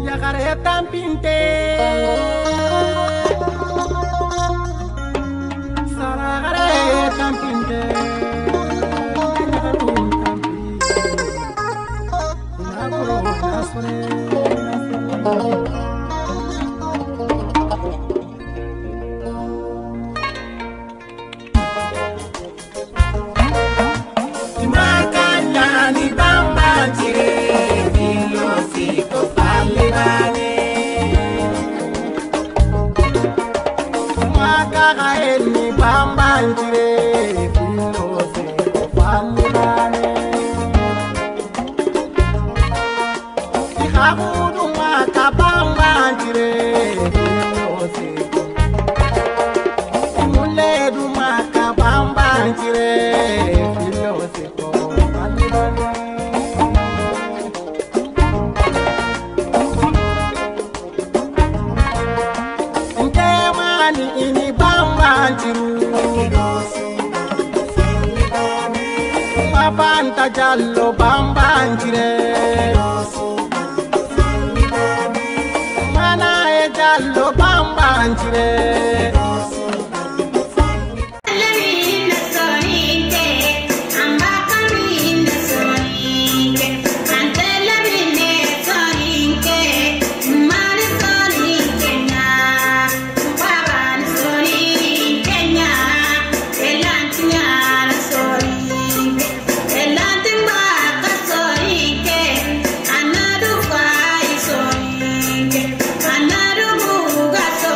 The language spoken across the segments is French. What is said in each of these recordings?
Yakare tampinte Saragare tampinte Yakarun tampinte Naguro nasune Banta jallo bambanjire Mana e jallo bambanjire Another move, got so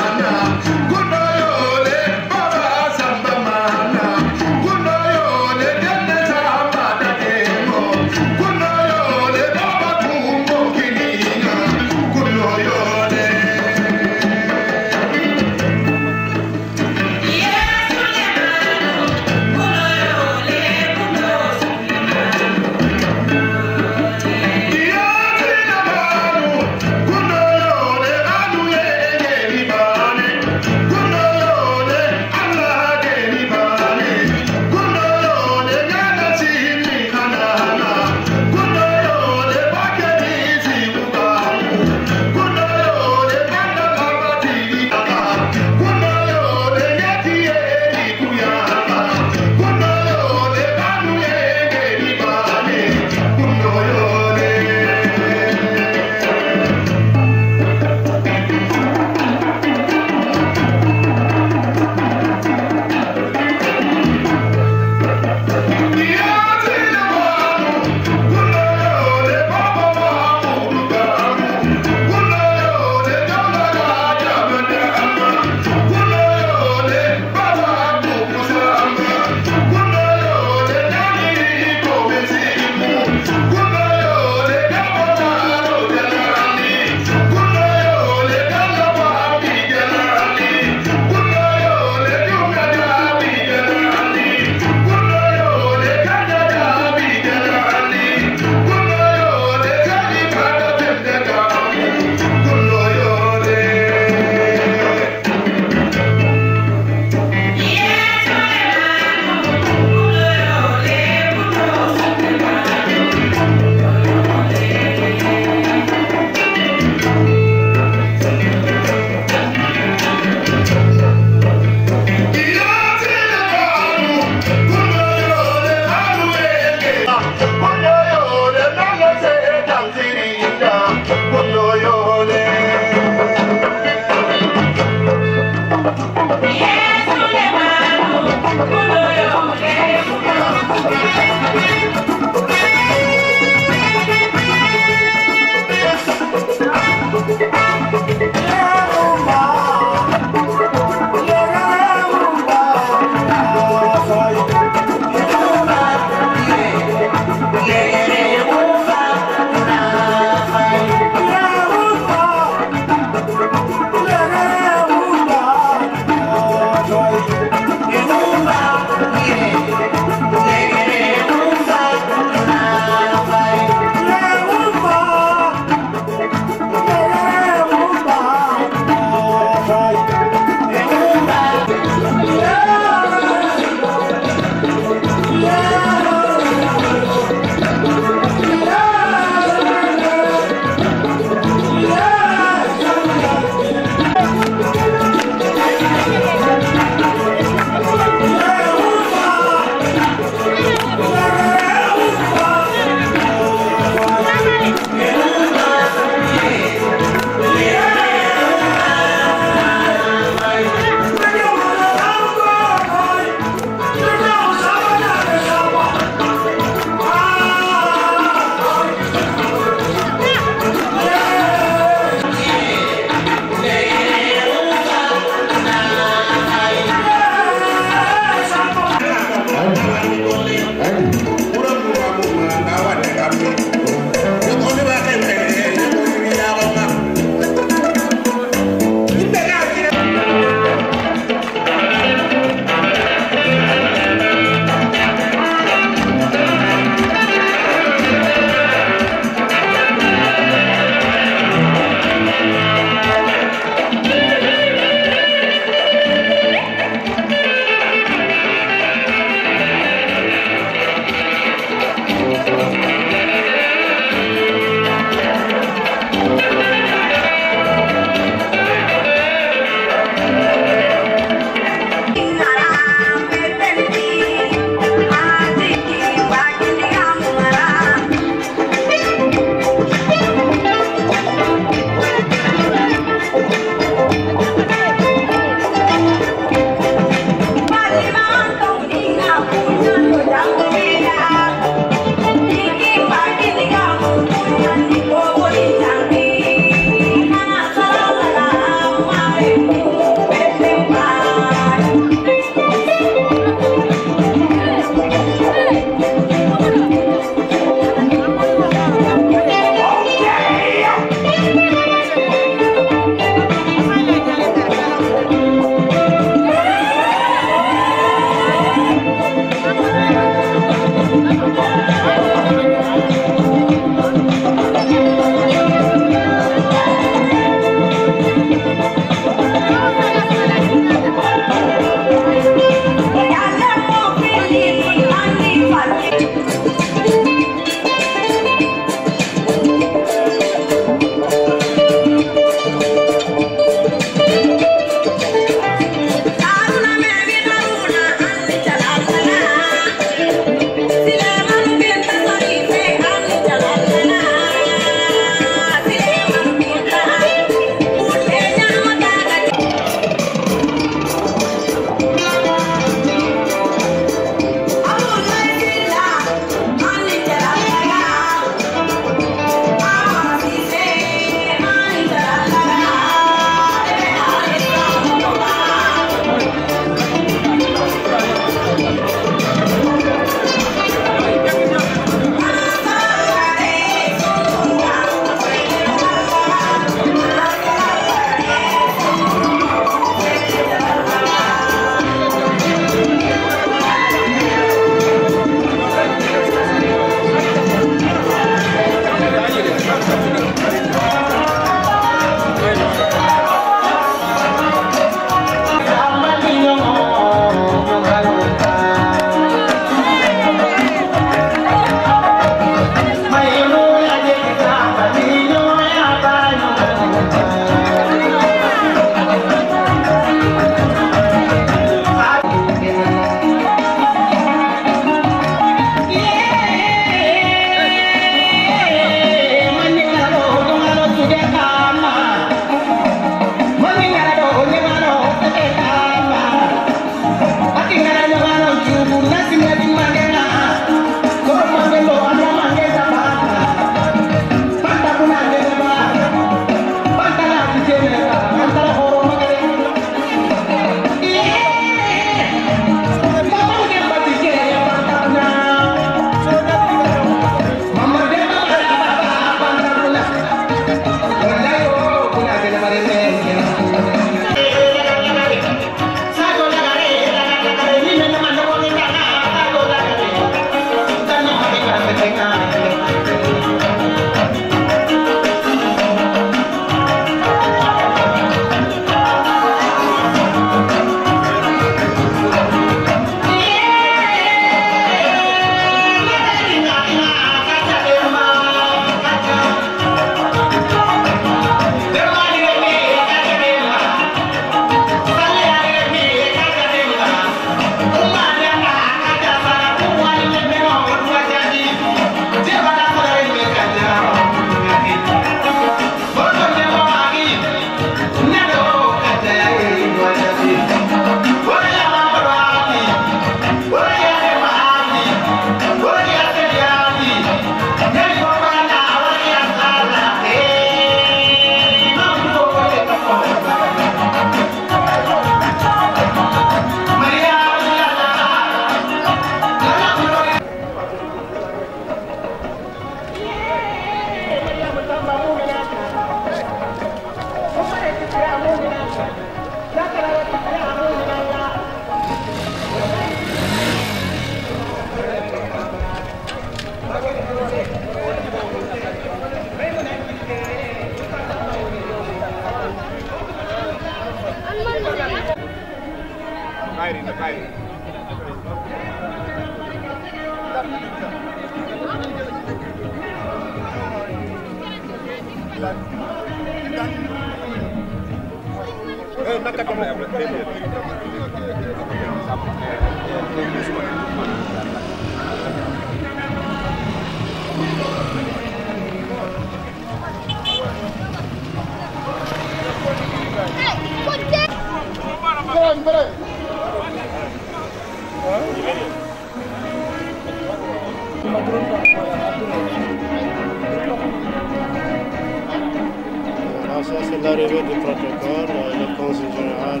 Ça, c'est l'arrivée du protocole, le consul général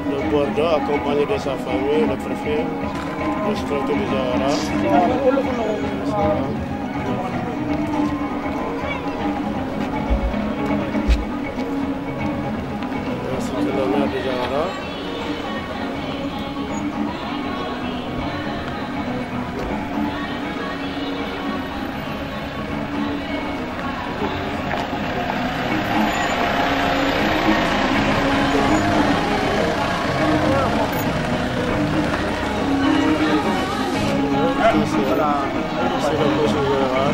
de Bordeaux, accompagné de sa famille, le préfet, le sous-préfet du Jawara. C'est le maire du Jawara. C'est le consul général.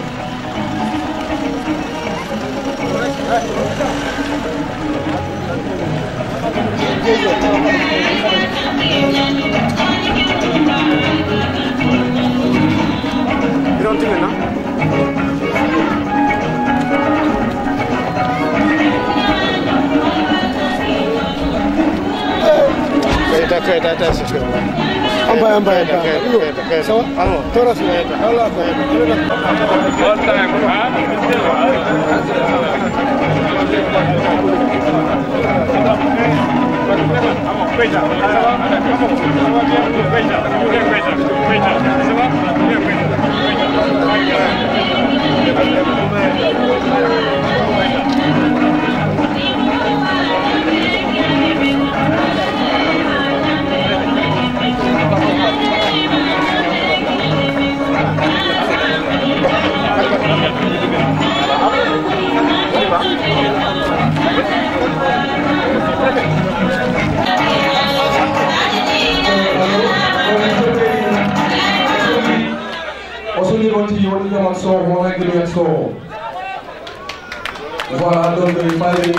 Voilà, donc il fallait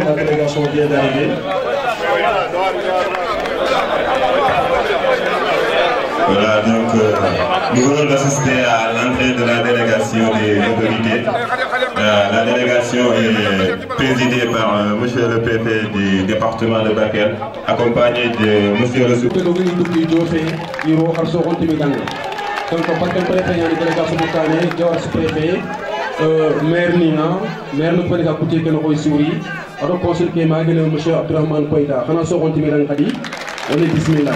la délégation vient d'arriver. Voilà, donc nous venons d'assister à l'entrée de la délégation des autorités. La délégation est présidée par monsieur le préfet du département de Bakel, accompagné de monsieur le sous-préfet. Maire Nina, maire nous prenons à côté que nous avons alors consul qui m'a donné monsieur Abdurrahman Koïta, on a sorti Timéran Khadi, on est bismillah.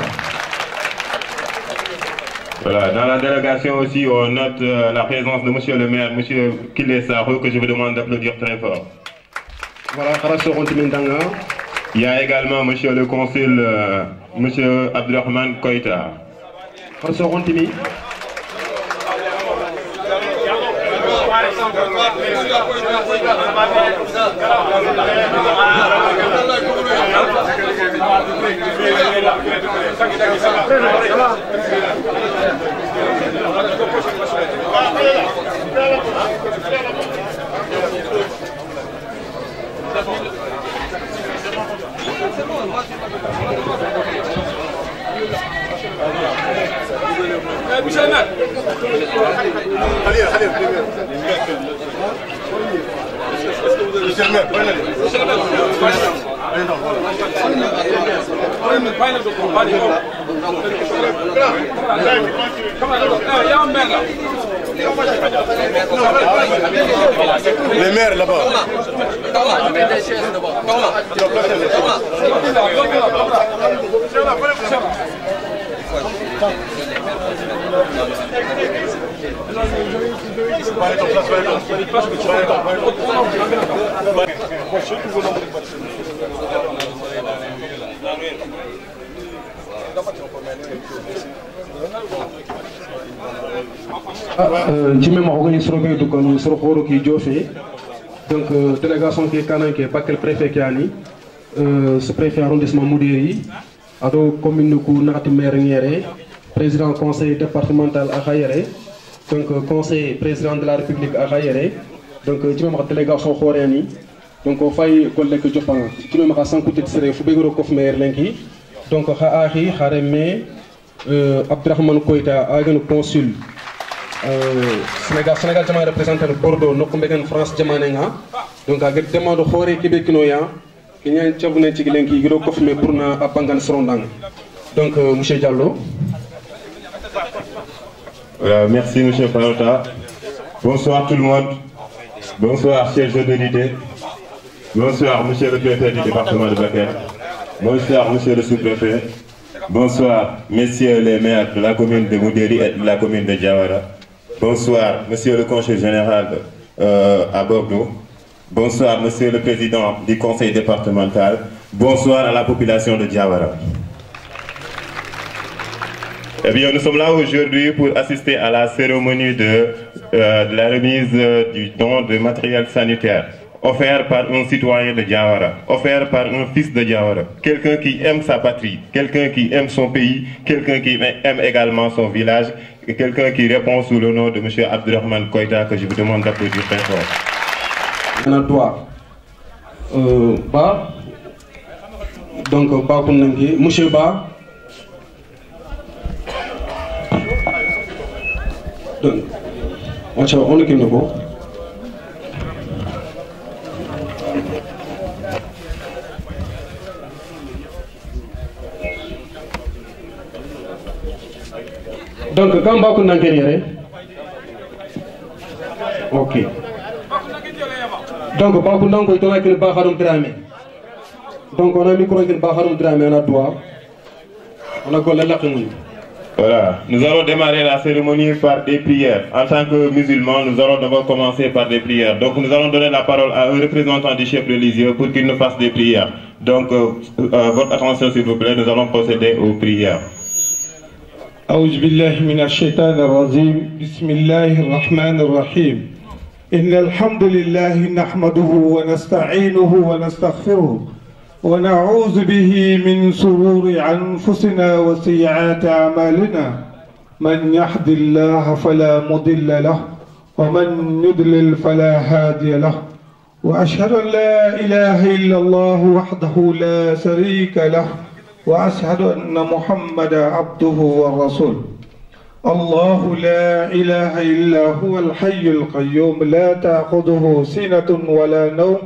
Voilà, dans la délégation aussi, on note la présence de monsieur le maire, monsieur Kile Sarou, que je vous demande d'applaudir très fort. Voilà, on a sorti Timéran. Il y a également monsieur le consul, monsieur Abdurrahman Koïta. On a sorti Timéran. Les maires là-bas. Jimé ma organise robe du kon sur khoro ki jofe donc délégation qui kananke bakel préfet ki ani ce préfet arrondissement Moudéri ado commune ku nati maire ngere président conseil départemental à Khayere donc conseil président de la république à Khayere donc jimé ma délégation khorani donc fay collègue jopanga jimé ma sankutit sere fu begoro kof maire lenki donc kha akhi khareme Abdourahmane Koita agen consul Sénégal jama représenté Bordeaux nokko mbegen France jamanenga donc aged demande khore kibekino ya kinyan chabune ci lenki giro ko fumé pour na abangan sorondang donc monsieur Diallo. Merci monsieur Farota. Bonsoir tout le monde. Bonsoir chers autorités. Bonsoir monsieur le préfet du département de Bakel. Bonsoir monsieur le sous-préfet. Bonsoir messieurs les maires de la commune de Moudéri et de la commune de Diawara. Bonsoir monsieur le conseiller général à Bordeaux. Bonsoir monsieur le président du conseil départemental. Bonsoir à la population de Diawara. Eh bien, nous sommes là aujourd'hui pour assister à la cérémonie de la remise du don de matériel sanitaire offert par un citoyen de Diawara, offert par un fils de Diawara, quelqu'un qui aime sa patrie, quelqu'un qui aime son pays, quelqu'un qui aime également son village et quelqu'un qui répond sous le nom de M. Abdourahmane Koita que je vous demande d'applaudir très fort. Ba donc Ba Kounangi, monsieur Ba. Donc, on est qui nous donc quand Ba Kounangi ok donc Ba Kounangi est là qui Ba Haroum Dramé donc on a mis quoi que Ba Haroum Dramé on a droit on a collé la commune. Voilà, nous allons démarrer la cérémonie par des prières. En tant que musulmans, nous allons d'abord commencer par des prières. Donc nous allons donner la parole à un représentant du chef religieux pour qu'il nous fasse des prières. Donc votre attention s'il vous plaît, nous allons procéder aux prières. أعوذ بالله من الشيطان الرجيم بسم الله الرحمن الرحيم إن الحمد لله نحمده ونستعينه ونستغفره ونعوذ به من شرور أنفسنا وسيئات أعمالنا من يهد الله فلا مضل له ومن يضلل فلا هادي له وأشهد أن لا إله إلا الله وحده لا شريك له وأشهد أن محمدا عبده ورسوله الله لا إله إلا هو الحي القيوم لا تأخذه سنة ولا نوم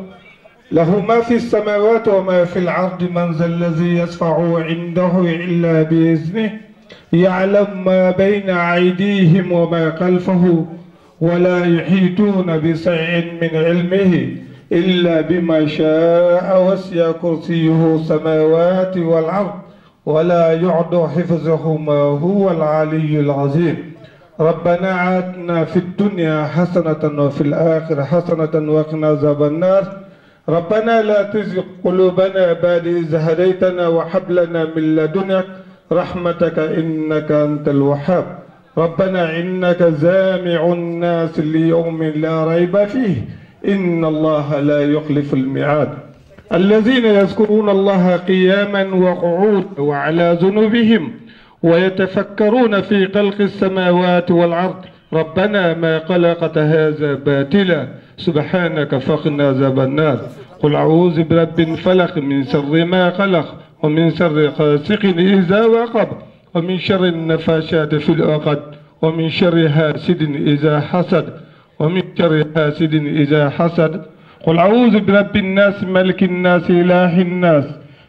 له ما في السماوات وما في الأرض من ذا الذي يشفع عنده إلا بإذنه يعلم ما بين أيديهم وما خلفه ولا يحيطون بشيء من علمه إلا بما شاء وسع كرسيه السماوات والأرض ولا يعد حفظهما هو العلي العظيم ربنا آتنا في الدنيا حسنة وفي الآخرة حسنة وقنا عذاب النار ربنا لا تزغ قلوبنا بعد إذ هديتنا وهب لنا من لدنك رحمتك إنك أنت الوهاب ربنا إنك جامع الناس ليوم لا ريب فيه إن الله لا يخلف الميعاد الذين يذكرون الله قياما وقعودا وعلى جنوبهم ويتفكرون في خلق السماوات والأرض ربنا ما خلقت هذا باطلا سبحانك فقنا عذاب النار قل أعوذ برب الفلق من شر ما خلق ومن شر غاسق إذا وقب ومن شر النفاشات في العقد ومن شر حاسد إذا حسد ومن شر حاسد إذا حسد قل أعوذ برب الناس ملك الناس إله الناس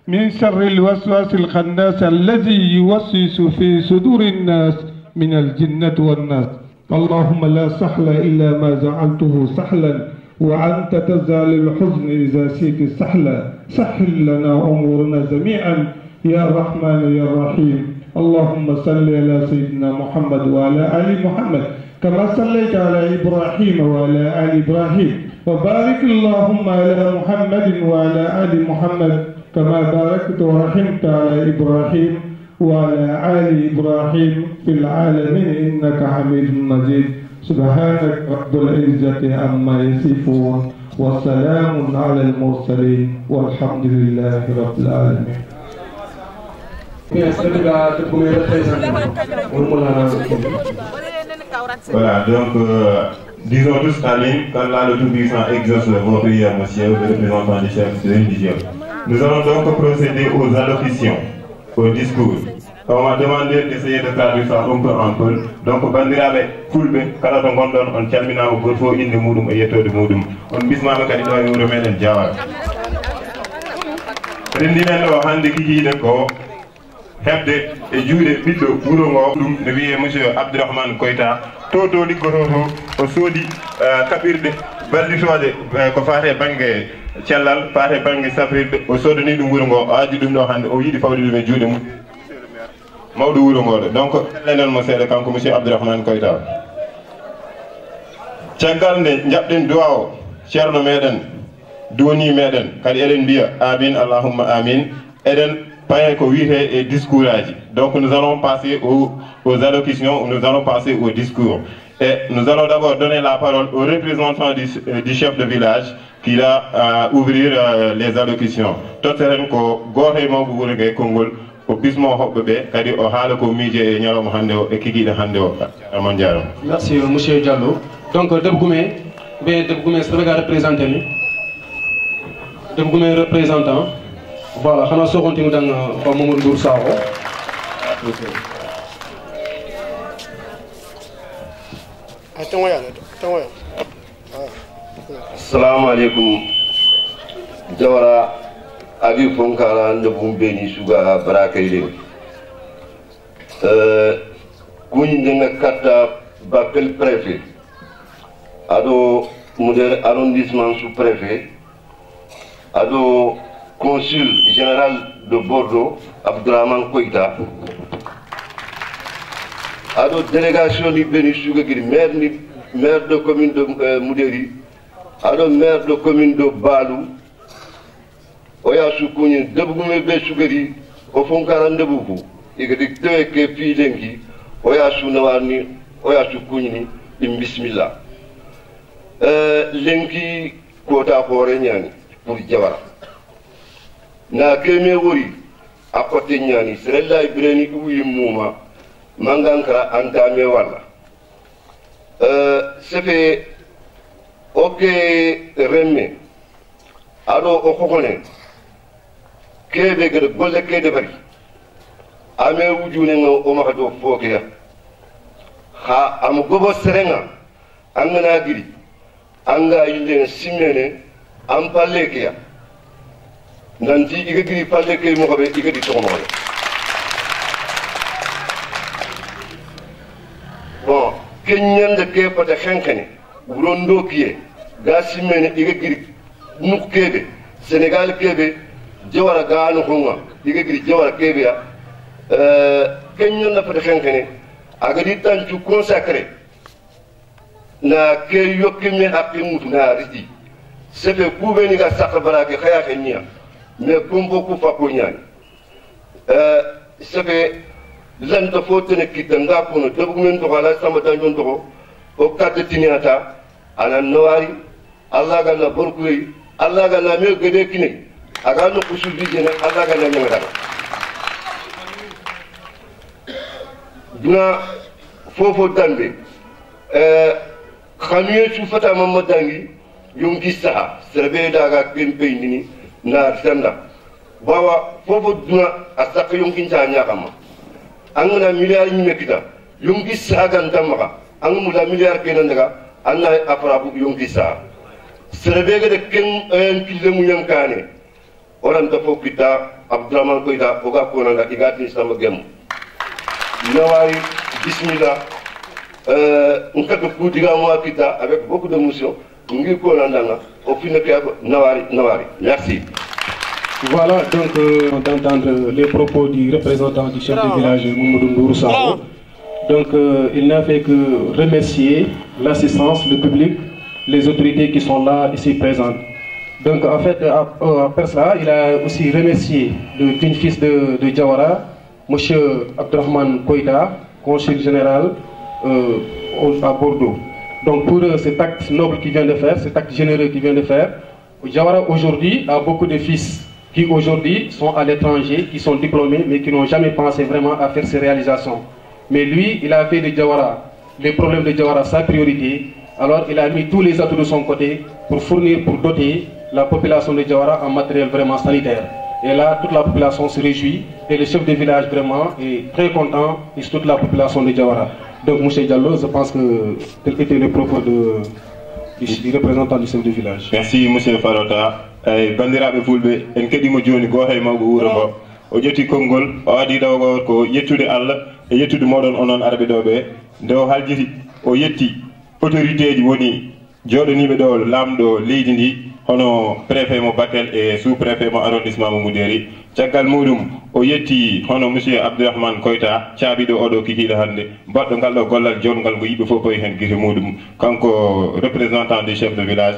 من شر الوسواس الخناس الذي يوسوس في صدور الناس من الجنة والناس اللهم لا سهل إلا ما جعلته سهلا وأنت تزال الحزن إذا شئت سهلا سهل لنا أمورنا جميعا يا الرحمن يا الرحيم اللهم صل على سيدنا محمد وعلى آل محمد كما صليت على إبراهيم وعلى آل إبراهيم وبارك اللهم على محمد وعلى آل محمد كما باركت ورحمت على إبراهيم وعلى آل إبراهيم في العالمين إنك حميد مجيد سبحانك رب العزة عما يصفون وسلام على المرسلين والحمد لله رب العالمين. Voilà, donc disons tous amis, quand là le Tout-Puissant exauce vos prières, monsieur, le représentant du chef religieux. Nous allons donc procéder aux allocutions, au discours. On m'a demandé d'essayer de traduire ça un peu en peu. Donc, bandiraɓe fulɓe kala to gonɗon on calminama goto fof inde muɗum e yettode muɗum on bismama kadi ɗo e wuuro meɗen Diawara. Rendinen ɗo hande kikiɗe ko hebde e juuɗe ɓiɗɗo wuuro ngo ɗum ne wiye monsieur Abdourahmane Koyta to liggoto to o soodi kaɓirɗe ballitoɗe ko fate banggue cellal fate banggue safrirde o sodani ɗum wuuro ngo o addi ɗum ɗo hande o yiiɗi fawde ɗum e juuɗe mum mawɗo wuuro ngoɗo donc lenen mo seeɗa kanko monsieur Abdourahmane Koyta caggal nde jaɓɗen duwa o ceerno meɗen duwoni meɗen kadi eɗen mbiya amin allahumma amin eɗen paye ko wiite e discours aji donc nous allons passer aux allocutions nous allons passer au discours et nous allons d'abord donner la parole au représentant du chef de village qui va ouvrir les allocutions totteren ko goto e mawɓe wuuro ngue konngol o bismo hoɓɓe ɓe kadi o haala ko miije e ñalawma hannde o e kikiɗe hannde o amon jarama. Merci monsieur Diallo. Donc Debgoumé Sénéga représenté ni Debgoumé représentant voilà xana soxontimu dang fa Mamadou Ndour Sakho. Assalamu alaikum Diawara agi fonkala ndebum beni suga barakayde kuñi ndenga katta Bakel préfet ado modèle arrondissement sous-préfet ado consul général de Bordeaux Abdourahmane Koyta ado délégation ni beni suga giri maire de commune de Moudéri ado maire de commune de Balou oya sukunye Debgoumé be sugari o fonkara ndebuku igadi teke fi lengi oya sunawani oya sukunyi ni bismillah lengi kota hore nyani pour Diawara na keme wori akote nyani serella ibreni uyi muma mangankara antame wala sefe oke remme ado o kokone kebe gada golle kede bari ame wujune nga o maka do foke ya ha am gobo serenga angana giri anga yille simene am palle ke ya nanti iga giri palle ke mo be iga di to mo bon kenyan de ke pata khankane burondo kiye ga simene iga giri nuk kebe Sénégal kebe Diawara gaanu hunga diga giri Diawara kebia kenyon na fata khankane agadi tanchu consacré na ke yokime hakimutu na riti sefe kubeni ga sakka barake khaya khenya mais kumbo ku fako nyani sefe lanta fotene kitanga kono Debgoumé to kala sama danjon to o kadde tiniata ana nawari Allah ga na borkuyi Allah ga na me gede kine aga no kusubi jena Allah ga na nyanga dina fofo dambe khamiye su fata mamadangi yonki saha serbe daga kempe nini na sanda bawa fofo dina asaka yonki ntanya kama angana miliyar nyime kita yonki saha gandamaka angmula miliyar kenan daga anna afrabu yonki saha serbe ga de ken kille munyankane oran da fokita Abdourahmane Koyta oga konanga igati sama gem nawari bismillah nkatu kudiga mo kita avec beaucoup d'émotion ngi konanga au fin de nawari merci. Voilà donc d'entendre les propos du représentant du chef de village Mamadou Ndour Sakho. Donc il n'a fait que remercier l'assistance, le public, les autorités qui sont là ici présentes. Donc en fait après cela il a aussi remercié le fils de Diawara M. Abdrahman Koïta, consul général à Bordeaux. Donc pour eux, cet acte noble qu'il vient de faire, cet acte généreux qu'il vient de faire, Diawara aujourd'hui a beaucoup de fils qui aujourd'hui sont à l'étranger, qui sont diplômés, mais qui n'ont jamais pensé vraiment à faire ces réalisations. Mais lui, il a fait de Diawara, les problèmes de Diawara, sa priorité. Alors il a mis tous les atouts de son côté pour fournir, pour doter la population de Diawara en matériel vraiment sanitaire. Et là, toute la population se réjouit et le chef de village vraiment est très content et toute la population de Diawara. Donc M. Diallo, je pense que tel était le propos du représentant du chef de village. Merci M. Farota. Bandiraɓe fulɓe en keɗima joni goto e mawɓe wuuro ngo o ƴetti konngol o adi ɗo ko yettude Allah e yettude moɗon onon arɓe ɗo ɓe nde o haljiti o yetti autorité ji woni joɗaniɓe ɗo lamɗo leydi ndi hono préfet mo Bakel e sous préfet mo arrondissement mo Moudéri caggal muɗum o yetti hono monsieur Abdourahmane Koïta caabiɗo oɗo kikiɗo hannde mbaɗɗo ngal ɗo gollal jonngal ngo yiɓe fof poyi hen guite muɗum kanko représentant du chef de village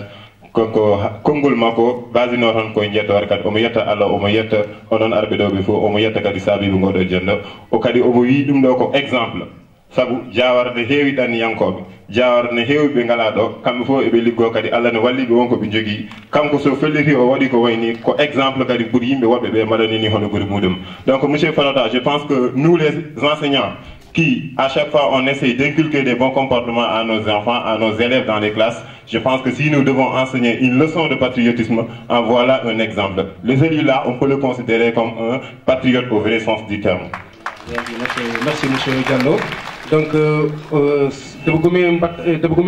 koko konngol makko basino tan koye jettore kadi omo yetta Allah omo yetta onon arɓe ɗo ɓe fof omo yetta kadi saabiɓe ngoɗo jonɗo o kadi omo wi ɗum ɗo ko exemple sabu Diawara ne heewi ɗanniyankoɓe Diawara ne heewi ɓe ngala ɗo kamɓe fof eɓe liggo kadi Allah ne walliɓe wonko ɓe jogui kanko so felliti o waɗi ko wayni ko exemple kadi pour yimɓe woɓɓe ɓe mbaɗanini hono ɓuuri muɗum. Donc monsieur Farota, je pense que nous les enseignants qui à chaque fois on essaie d'inculquer des bons comportements à nos enfants, à nos élèves dans les classes, je pense que si nous devons enseigner une leçon de patriotisme, en voilà un exemple. Les élus là, on peut le considérer comme un patriote au vrai sens du terme. Merci M. Diallo. Donc, de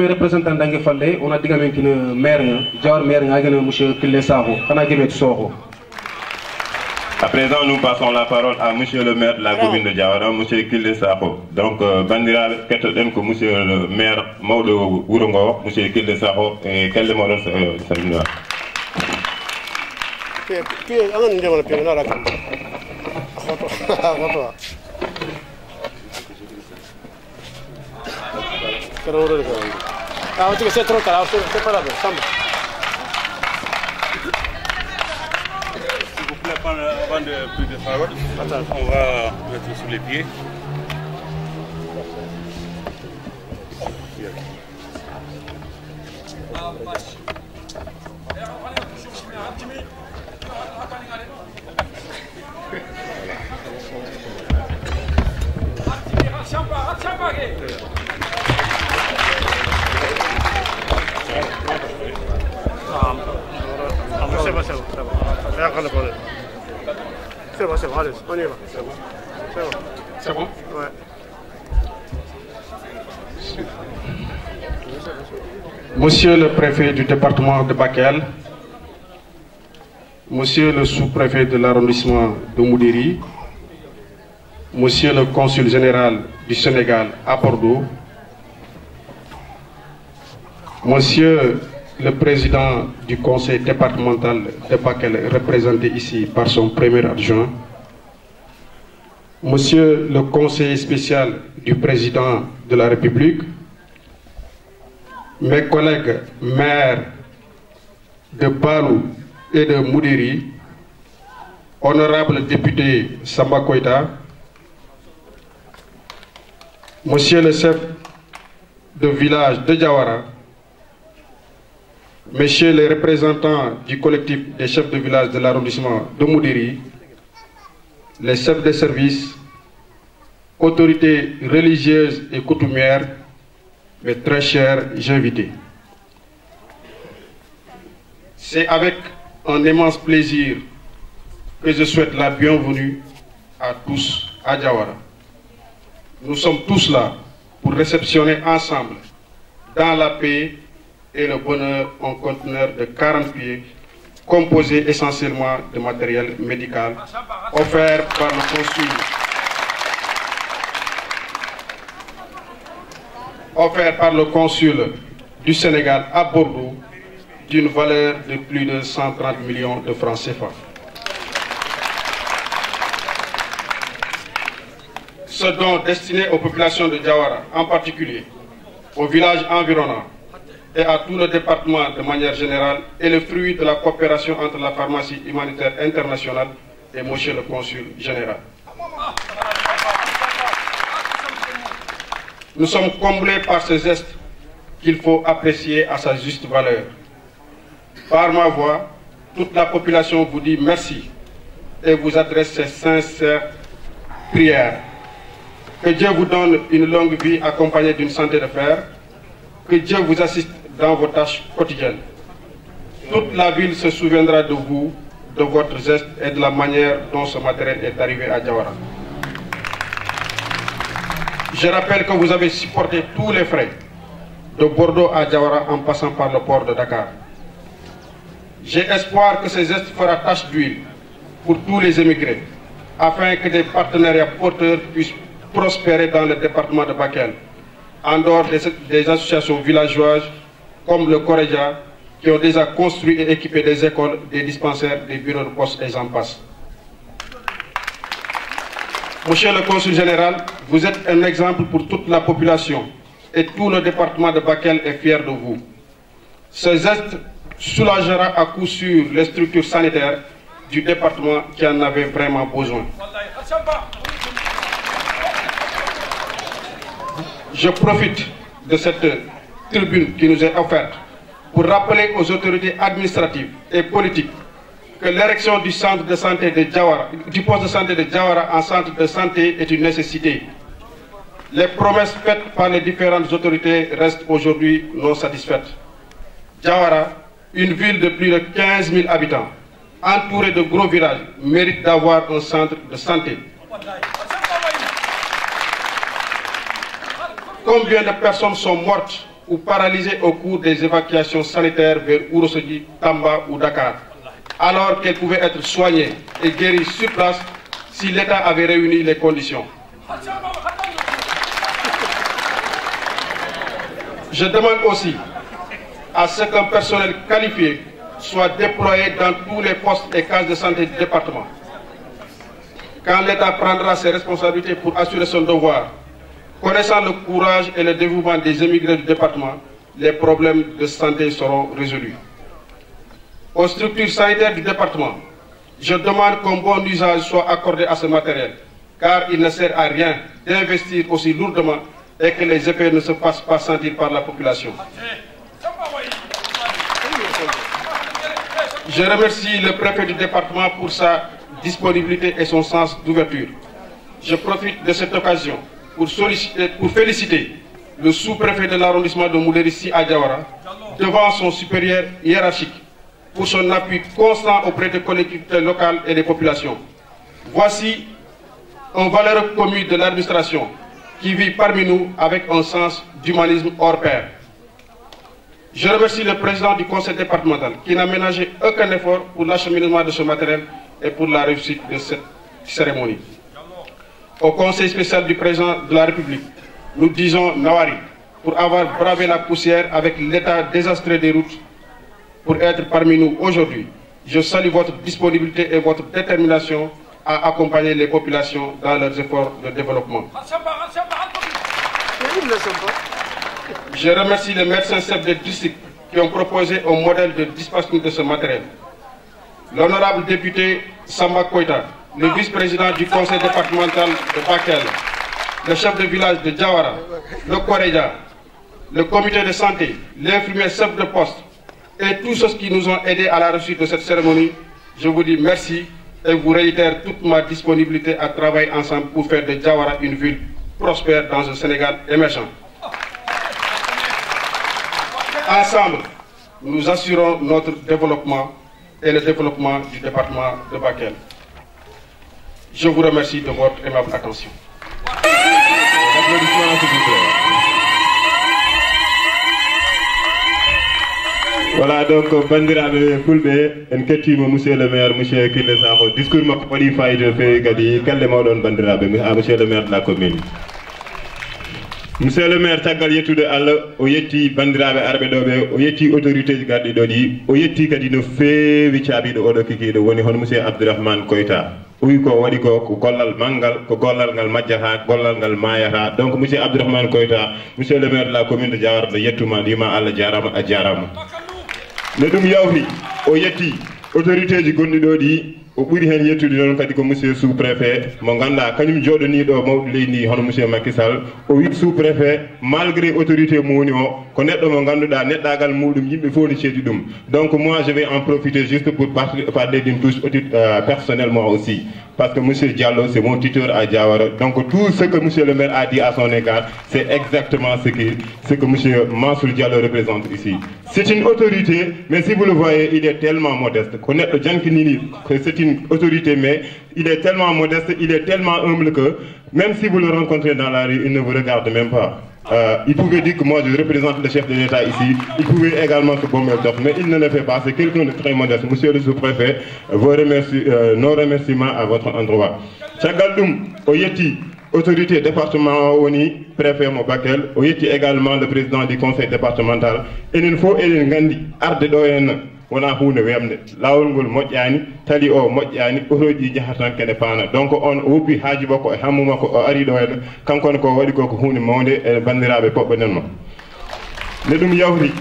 représentant d'Angue Fallé, on a dit que le maire, Diawara maire, M. Kille Sakho, à présent, nous passons la parole à monsieur le maire de la commune de Diawara, monsieur Kille Sakho. Donc, bandiraɓe kettoɗen ko monsieur le maire mawɗo wuuro ngo, monsieur Kille Sakho et kelle moɗon salminoa. Avant de plus de parole, on va mettre sous les pieds. C'est bon, allez, on y va. C'est bon. C'est bon? Ouais. Monsieur le préfet du département de Bakel, monsieur le sous-préfet de l'arrondissement de Moudéri, monsieur le consul général du Sénégal à Bordeaux, monsieur le président du conseil départemental de Bakel, représenté ici par son premier adjoint, monsieur le conseiller spécial du président de la République, mes collègues maires de Balou et de Moudéri, honorable député Samba Koïta, monsieur le chef de village de Diawara, messieurs les représentants du collectif des chefs de village de l'arrondissement de Moudéri, les chefs de service, autorités religieuses et coutumières, mes très chers invités. C'est avec un immense plaisir que je souhaite la bienvenue à tous à Diawara. Nous sommes tous là pour réceptionner ensemble, dans la paix et le bonheur, un conteneur de 40 pieds, composé essentiellement de matériel médical, offert par le consul du Sénégal à Bordeaux, d'une valeur de plus de 130 millions de francs CFA. Ce don destiné aux populations de Diawara, en particulier aux villages environnants et à tout le département de manière générale, est le fruit de la coopération entre la pharmacie humanitaire internationale et monsieur le consul général. Nous sommes comblés par ce geste qu'il faut apprécier à sa juste valeur. Par ma voix, toute la population vous dit merci et vous adresse ses sincères prières. Que Dieu vous donne une longue vie accompagnée d'une santé de fer. Que Dieu vous assiste dans vos tâches quotidiennes. Toute la ville se souviendra de vous, de votre geste et de la manière dont ce matériel est arrivé à Diawara. Je rappelle que vous avez supporté tous les frais, de Bordeaux à Diawara en passant par le port de Dakar. J'ai espoir que ce geste fera tache d'huile pour tous les émigrés, afin que des partenariats porteurs puissent prospérer dans le département de Bakel, en dehors des associations villageoises comme le Corédia, qui ont déjà construit et équipé des écoles, des dispensaires, des bureaux de poste et j'en passe. Monsieur le Consul général, vous êtes un exemple pour toute la population et tout le département de Bakel est fier de vous. Ce geste soulagera à coup sûr les structures sanitaires du département qui en avaient vraiment besoin. Je profite de cette tribune qui nous est offerte pour rappeler aux autorités administratives et politiques que l'érection du centre de santé de Diawara, du poste de santé de Diawara en centre de santé est une nécessité. Les promesses faites par les différentes autorités restent aujourd'hui non satisfaites. Diawara, une ville de plus de 15 000 habitants, entourée de gros villages, mérite d'avoir un centre de santé. Combien de personnes sont mortes ou paralysées au cours des évacuations sanitaires vers Ourossogui, Tamba ou Dakar, alors qu'elles pouvaient être soignées et guéries sur place si l'État avait réuni les conditions. Je demande aussi à ce qu'un personnel qualifié soit déployé dans tous les postes et cases de santé du département. Quand l'État prendra ses responsabilités pour assurer son devoir, connaissant le courage et le dévouement des émigrés du département, les problèmes de santé seront résolus. Aux structures sanitaires du département, je demande qu'un bon usage soit accordé à ce matériel, car il ne sert à rien d'investir aussi lourdement et que les effets ne se fassent pas sentir par la population. Je remercie le préfet du département pour sa disponibilité et son sens d'ouverture. Je profite de cette occasion pour féliciter le sous-préfet de l'arrondissement de Moulérissi à Diawara devant son supérieur hiérarchique pour son appui constant auprès des collectivités locales et des populations. Voici un valeureux commis de l'administration qui vit parmi nous avec un sens d'humanisme hors pair. Je remercie le président du conseil départemental qui n'a ménagé aucun effort pour l'acheminement de ce matériel et pour la réussite de cette cérémonie. Au conseil spécial du président de la République, nous disons Nawari pour avoir bravé la poussière avec l'état désastreux des routes pour être parmi nous aujourd'hui. Je salue votre disponibilité et votre détermination à accompagner les populations dans leurs efforts de développement. Je remercie les médecins-chefs des districts qui ont proposé un modèle de dispatching de ce matériel. L'honorable député Samba Koïta, le vice-président du conseil départemental de Bakel, le chef de village de Diawara, le Corédia, le comité de santé, l'infirmier chef de poste et tous ceux qui nous ont aidés à la réussite de cette cérémonie, je vous dis merci et vous réitère toute ma disponibilité à travailler ensemble pour faire de Diawara une ville prospère dans un Sénégal émergent. Ensemble, nous assurons notre développement et le développement du département de Bakel. Je vous remercie de votre aimable attention. Voilà, donc bandiraɓe fulɓe en kettima monsieur le maire monsieur Kille Sakho discours makko waɗi fayida fewi kadi kalde mawɗon bandiraɓe à monsieur le maire de la commune. Monsieur le maire caggal yettude Allah o yetti bandiraɓe arɓe ɗo ɓe o yetti autorité ji garɗi ɗo ɗi o yetti kadi no feewi caabiɗo oɗo kikiɗo woni hono monsieur Abdourahmane Koyta o wi ko waɗi ko gollal manggal ko gollal ngal majjata gollal ngal mayata donc monsieur Abdourahmane Koyta monsieur le maire de la commune de Diawara ɗo yettuma wima Allah jarama a jarama no ɗum yawti o yetti autorité ji gonɗi ɗo ɗi o ɓuri hen yettude noon kadi ko monsieur sous préfet mo ganduɗa kañum joɗaniɗo mawɗo leydi ndi hono monsieur Macky Sall o wi sous préfet malgré autorité mo woni o ko neɗɗo mo ganduɗa neɗɗagal muɗum yimɓe fof ne ceeɗi ɗum. Donc moi je vais en profiter juste pour parler d'une touche personnelle moi aussi, parce que monsieur Diallo c'est mon tuteur à Diawara. Donc tout ce que monsieur le maire a dit à son égard, c'est exactement ce que monsieur Mansour Diallo représente ici. C'est une autorité, mais si vous le voyez, il est tellement modeste. C'est une autorité, mais il est tellement modeste, il est tellement humble que même si vous le rencontrez dans la rue, il ne vous regarde même pas. Il pouvait dire que moi je représente le chef de l'État ici, il pouvait également se bomber le torse, mais il ne le fait pas, c'est quelqu'un de très modeste. Monsieur le sous-préfet, nos remerciements à votre endroit. Chagaldoum, Oyeti, autorité département Oni, préfet Mobakel, Oyeti également le président du conseil départemental, et il faut et Ngandi, Arde Doyen. Wona hunde wemde lawol ngol moƴƴani tali o moƴƴani otoji jahatan kene paana donc on woppi haaji makko e hammu makko o ari ɗo henna kankone ko waɗi ko hunde mawde e bandiraɓe poɓɓe nen ma nde ɗum yawti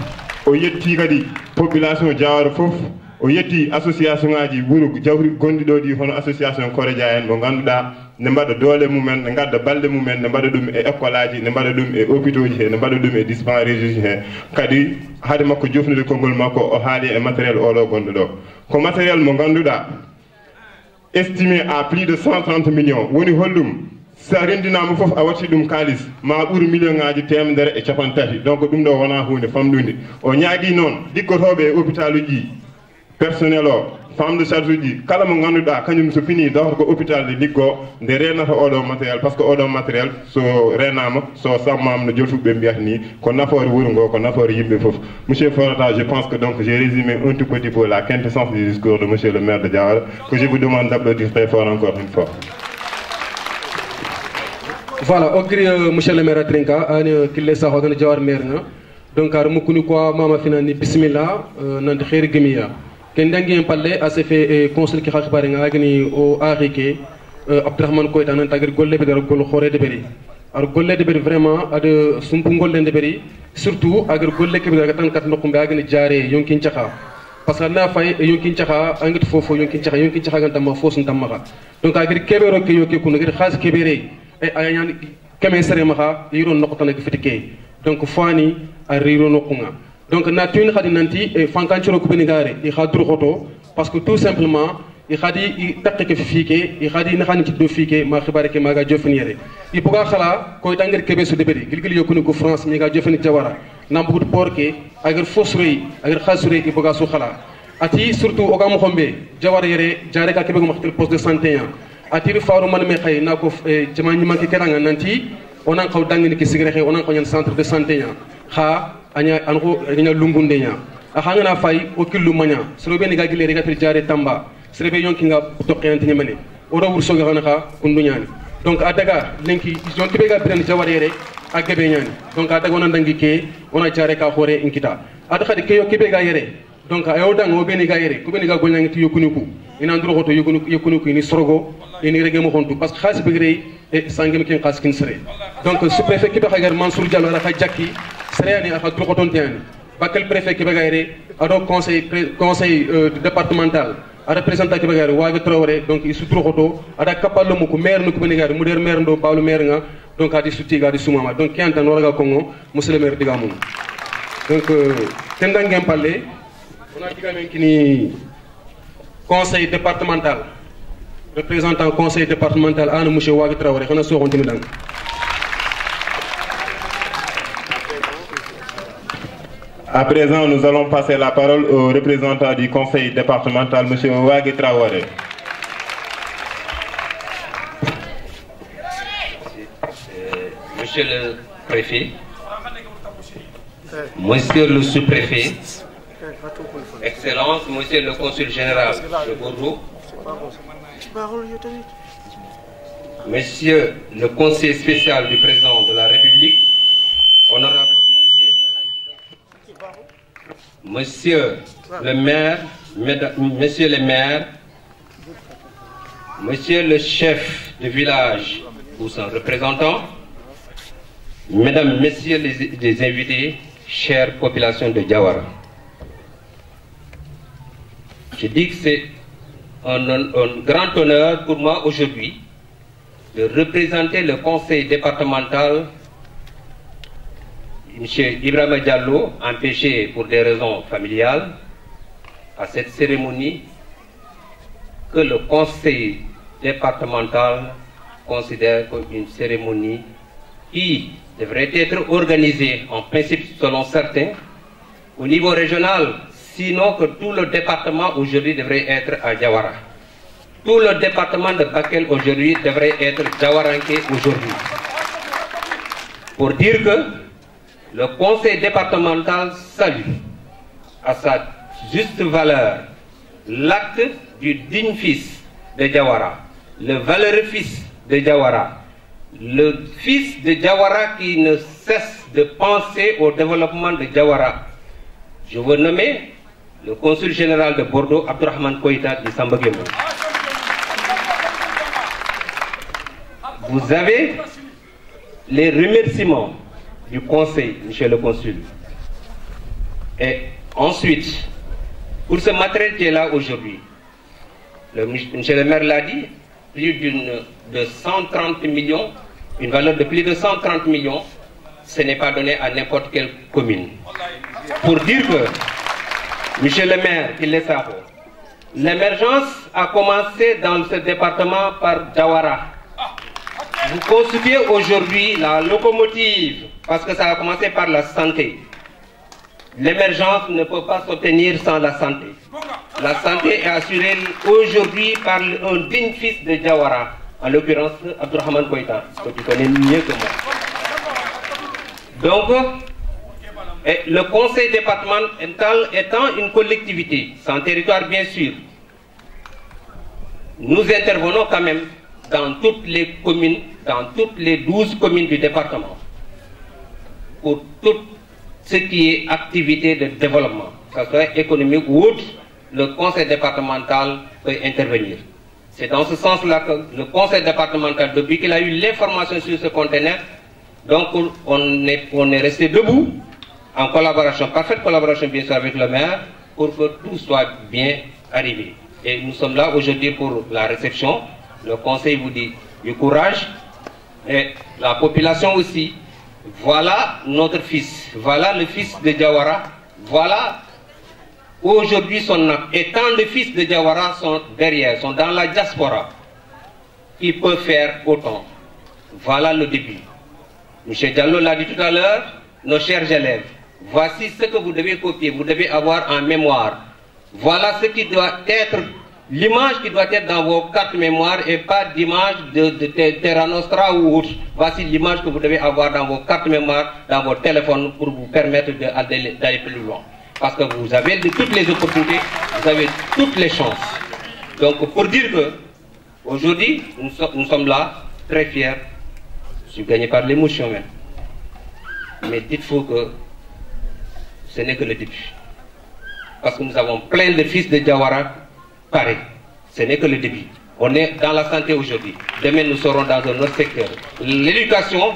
o yetti kadi population Diawara foof o yetti association ngaji wuuro jawri gonɗi ɗo ɗi hono association Koredia en mo ganduɗa ne mbaɗa doole mumen ne gadda balɗe mumen ne mbaɗa ɗum e école aji ne mbaɗa ɗum e hôpitaux ji he ne mbaɗa ɗum e dispensaire ji he kadi haade makko jofnude konngol makko o haali e matériel oɗo gonɗo ɗo ko matériel mo ganduɗa estimé à plus de 130 millions woni hollum sa rendinama foof a watti ɗum kalis ma ɓuuri million ngaji temedere e capan tati donc ɗum ɗo wona hunde famɗude o ñaagui noon liggotoɓe e hôpital uji personnel o femme de charge uji kala mo ganduɗa kañum so fini dawata ko hôpital de liggo nde renata oɗo matériel par ce que oɗo matériel so renama so sammama no jolfuɓe mbiyata ni ko nafoore wuuro ngo ko nafoore yimɓe foof. Monsieur Forata, je pense que donc j'ai résumé un tout petit peu la quintessence du discours de monsieur le maire de Diawara, que je vous demande d'applaudir très fort encore une fois. Voilà, ogri monsieur le maire Trinka ani kille sa hodana Diawara maire nga donc ar mukuni ko mama finani bismillah nande khair gemiya ken dangi en palle a se fait conseil ki xabar nga agni o arike Abdourahmane Koyta nan tagir golle be dar gol khore de beri ar golle de beri vraiment ad sumpu golle de beri surtout agir golle ke be dar tan kat nokum be agni jare yonkin tiaxa parce que na fay yonkin tiaxa angit fofo yonkin tiaxa ganta ma fosun tamma donc agir kebero ke yoke kun agir khas kebere e ayan keme sere maxa yiro nokota nak fitike donc fani a riro nokunga donc na tune khadi nanti e fankanchoro kubeni gare i khadru khoto parce que tout simplement i khadi i takke fike i khadi na khani do fike ma khibare ke maga jofniyere i buga khala ko tangir kebe su deberi gilgil yokuni ko France mi ga jofni Diawara nambu porke agar fosrey agar khasrey i buga su khala ati surtout ogam khombe Diawara yere jare ka kebe ko maktel poste de santé ya ati faru man me khay na ko jama ñi manki keranga nanti onan xaw dangini ki sigre xey onan ko ñan centre de santé ya kha anya anko nya lungunde nya akanga na fay o killu manya srobe ni gagile rega tel jare tamba srebe yonki nga tokkente nyamane o rawur so ga kha kundu nyani donc adaga lenki jonti be ga bren Diawara a gebe nyani donc adaga onan dangi ke ona jare ka hore inkita ada khadi ke yoki be ga yere donc ayo dang o beni ga yere ko beni ga golnangi ti yokuni ku ina nduro hoto yokuni ku ni sorogo ini rege mo hontu parce que khas be grey e sangem ken khas kin sere donc sous préfet ki be khagar Mansour Diallo ra kha jakki sere aka duro hoton tiani bakel préfet ki be gayre ado conseil départemental a représentant ki be gayre waga Traoré donc il suturo hoto ada kapallo mo ko maire no ko beni gayre muder maire ndo bawlu maire nga donc adi suti ga di sumama donc kianta no raga kongo monsieur le maire diga mum donc tendangem palle on a diga men kini conseil départemental représentant conseil départemental ana monsieur Wague Traoré xana so xontini dang À présent, nous allons passer la parole au représentant du conseil départemental, monsieur Wague Traoré. Monsieur le préfet, monsieur le sous-préfet, Excellence, monsieur le consul général de Bordeaux, monsieur le conseiller spécial du président de la République, honorable député, monsieur le maire, monsieur les maires, monsieur le chef de village ou son représentant, mesdames, messieurs les invités, chère population de Diawara. Je dis que c'est un grand honneur pour moi aujourd'hui de représenter le conseil départemental, M. Ibrahima Diallo, empêché pour des raisons familiales, à cette cérémonie que le conseil départemental considère comme une cérémonie qui devrait être organisée en principe selon certains au niveau régional, sinon que tout le département aujourd'hui devrait être à Diawara. Tout le département de Bakel aujourd'hui devrait être Diawaranké aujourd'hui. Pour dire que le conseil départemental salue à sa juste valeur l'acte du digne fils de Diawara, le valeureux fils de Diawara, le fils de Diawara qui ne cesse de penser au développement de Diawara. Je veux nommer le consul général de Bordeaux, Abdourahmane Koïta de Sambagemo. Vous avez les remerciements du conseil, monsieur le consul. Et ensuite, pour ce matériel qui est là aujourd'hui, monsieur le maire l'a dit, plus de 130 millions, une valeur de plus de 130 millions, ce n'est pas donné à n'importe quelle commune. Pour dire que, monsieur le maire, l'émergence a commencé dans ce département par Diawara. Vous constituez aujourd'hui la locomotive, parce que ça a commencé par la santé. L'émergence ne peut pas s'obtenir sans la santé. La santé est assurée aujourd'hui par un digne fils de Diawara, en l'occurrence Abdourahmane Koïta, que tu connais mieux que moi. Donc, le conseil départemental étant une collectivité, sans territoire bien sûr, nous intervenons quand même dans toutes les communes, dans toutes les 12 communes du département, pour tout ce qui est activité de développement, que ce soit économique ou autre, le conseil départemental peut intervenir. C'est dans ce sens-là que le conseil départemental, depuis qu'il a eu l'information sur ce conteneur, donc on est resté debout, en collaboration, parfaite collaboration bien sûr avec le maire, pour que tout soit bien arrivé. Et nous sommes là aujourd'hui pour la réception. Le conseil vous dit du courage, et la population aussi. Voilà notre fils, voilà le fils de Diawara, voilà aujourd'hui son acte. Et tant de fils de Diawara sont derrière, sont dans la diaspora, qui peuvent faire autant. Voilà le début. M. Diallo l'a dit tout à l'heure, nos chers élèves, voici ce que vous devez copier, vous devez avoir en mémoire. Voilà ce qui doit être, l'image qui doit être dans vos cartes mémoire et pas d'image de Terra Nostra ou autre. Voici l'image que vous devez avoir dans vos cartes mémoire, dans vos téléphones pour vous permettre d'aller plus loin. Parce que vous avez toutes les opportunités, vous avez toutes les chances. Donc pour dire que aujourd'hui, nous sommes là, très fiers. Je suis gagné par l'émotion même. Mais dites-vous que ce n'est que le début. Parce que nous avons plein de fils de Diawara. Pareil, ce n'est que le début. On est dans la santé aujourd'hui. Demain, nous serons dans un autre secteur. L'éducation,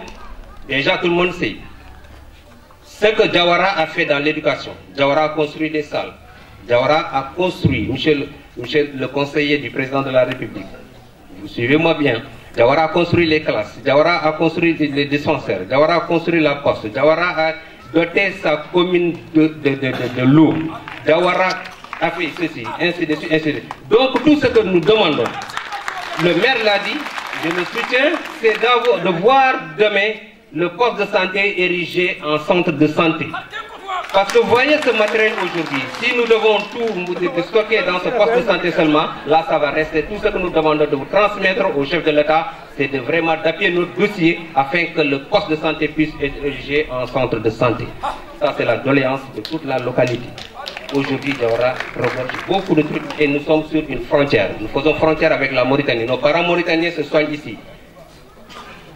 déjà tout le monde sait. Ce que Diawara a fait dans l'éducation, Diawara a construit des salles. Diawara a construit, monsieur le conseiller du président de la République, vous suivez-moi bien, Diawara a construit les classes, Diawara a construit les dispensaires, Diawara a construit la poste, Diawara a doté sa commune de l'eau, Diawara a fait ceci, ainsi de suite, ainsi de suite. Donc tout ce que nous demandons, le maire l'a dit, je le soutiens, c'est de voir demain le poste de santé érigé en centre de santé. Parce que vous voyez ce matériel aujourd'hui, si nous devons tout stocker dans ce poste de santé seulement, là ça va rester. Tout ce que nous demandons de vous transmettre au chef de l'État, c'est de vraiment d'appuyer notre dossier afin que le poste de santé puisse être érigé en centre de santé. Ça c'est la doléance de toute la localité. Aujourd'hui, Diawara regorge beaucoup de trucs et nous sommes sur une frontière. Nous faisons frontière avec la Mauritanie. Nos parents mauritaniens se soignent ici.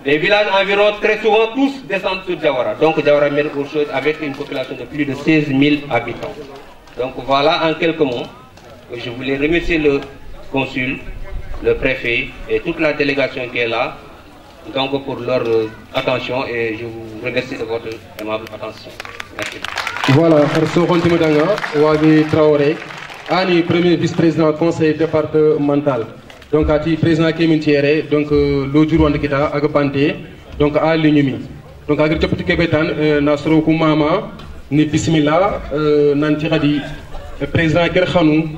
Les villages environ, très souvent, tous descendent sur Diawara. Donc Diawara mène aux choses avec une population de plus de 16 000 habitants. Donc voilà en quelques mots que je voulais remercier le consul, le préfet et toute la délégation qui est là. Donc pour leur attention et je vous remercie de votre aimable attention. Merci. Voilà, Farso Kontimodanga, Wagi Traoré, ani premier vice-président conseil départemental donc ati président kemin tiere donc lo jur wonde kita aga bante donc a lignumi donc agir jopati kebetan na soro ku mama ni bismillah nanti khadi président ker khanu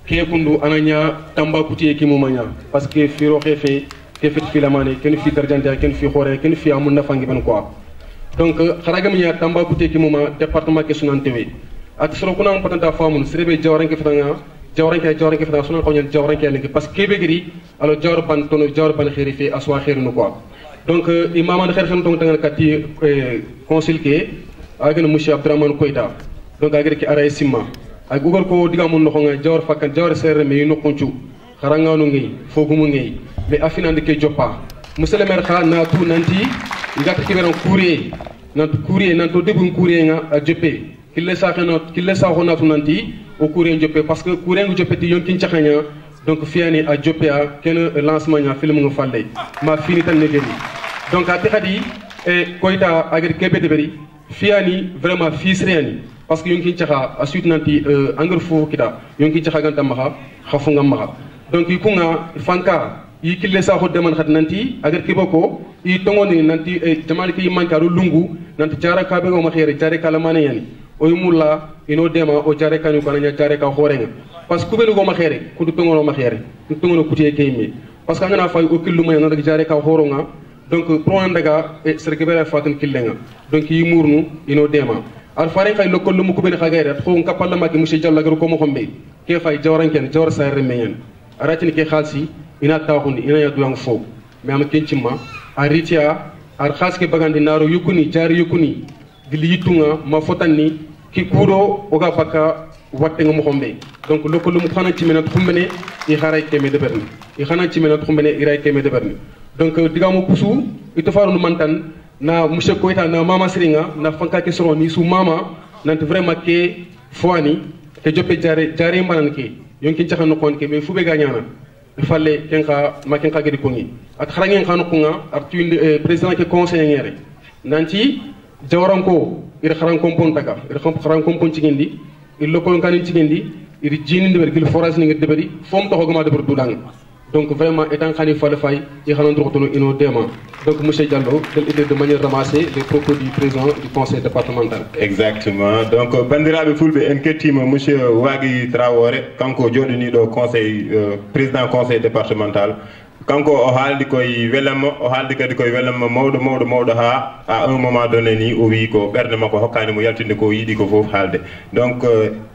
ke kundu ananya tamba kuti ki mumanya parce que firo xefe ke fet filamane ken fi darjante ken fi xore ken fi amul nafangi ben quoi donc xaragam nya tamba kuti ki muma département ke sunantewe at soro kuna patanta famun serebe jawranke fitanga jawranke fitanga sunan ko nyen jawranke lenki parce que kebe giri alo jawr ban tono jawr ban khiri fi aswa khirinu quoi donc imam an khair xam tong tangal kati consul ke agena monsieur Abdourahmane Koita donc agere ki ara simma ay google ko diga mun no nga jawr fakkan jawr serre me no konchu kharanganu ngi fogumu ngi be afinande ke joppa monsieur le maire kha na tu nanti ngata kiberon courrier nanto debun courrier nga a joppe kille sa khona tu nanti o courrier joppe parce que courrier ngu joppe ti yonkin chakhanya donc fiani a joppe a ken lancement nya film ngu falle ma fini tan negeri donc a khadi e Koita agere kebe deberi fiani vraiment fisriani parce que yonkin chakha a suite nanti engrais fo kita yonkin chakha ganta maha khafunga maha donc ikunga fanka yi kille sa ko deman khat nanti agar kiboko yi tongoni nanti jamali ki mankaru lungu nanti jara ka be go ma khere jare kala mane yani o yumulla ino dema o jare kanu kananya jare ka horenga parce que be go ma khere ku du tongono ma khere du tongono kutiye kaymi parce que ngana fay o killu may nan jare ka horonga donc pro andaga e sergebera fatun killenga donc yi murnu ino dema ar fare kay lokol lu mu ko ben khagayre ko ngapalla maki monsieur Diallo gar ko mo xombe ke fay jawranken jawr sa remeyen aratini ke khalsi ina taxundi ina yaduang fo mais am kencima a ritia ar khaske bagandi naro yukuni jari yukuni gili yitunga ma fotanni ki kudo oga baka watte nga mo xombe donc lokol lu mu xana ci mena xumbene i xaray keme de berni i xana ci mena xumbene i ray keme de berni donc digamu kusu ito faru mantan na monsieur Koita na mama Seringa na fanka ke soro ni su mama nante vraiment ke foani ke joppe jare mbanan ke yonkin ci xanu kon ke mais fube ga ñana falle kenka ma kenka gedi kongi at xarangen xanu kunga at tuinde président ke conseiller nanti jawaranko ir xaran kompon taka ir xaran kompon ci ngendi il lokol kan ci ngendi ir jini de gil forage ni ngede bari fom to hogama de dudang donc vraiment étant khani fall fay i xanan droxtono ino dema donc monsieur Diallo del idée de manière ramasser les propos du président du conseil départemental exactement donc bandirabe fulbe en kettima monsieur Wagi Traoré kanko jodini do conseil président conseil départemental kanko o haaldi koy welama o haaldi kadi koy welama mawdo ha à un moment donné ni o wi ko berde makko hokkani mo yaltinde ko yidi ko fof haalde donc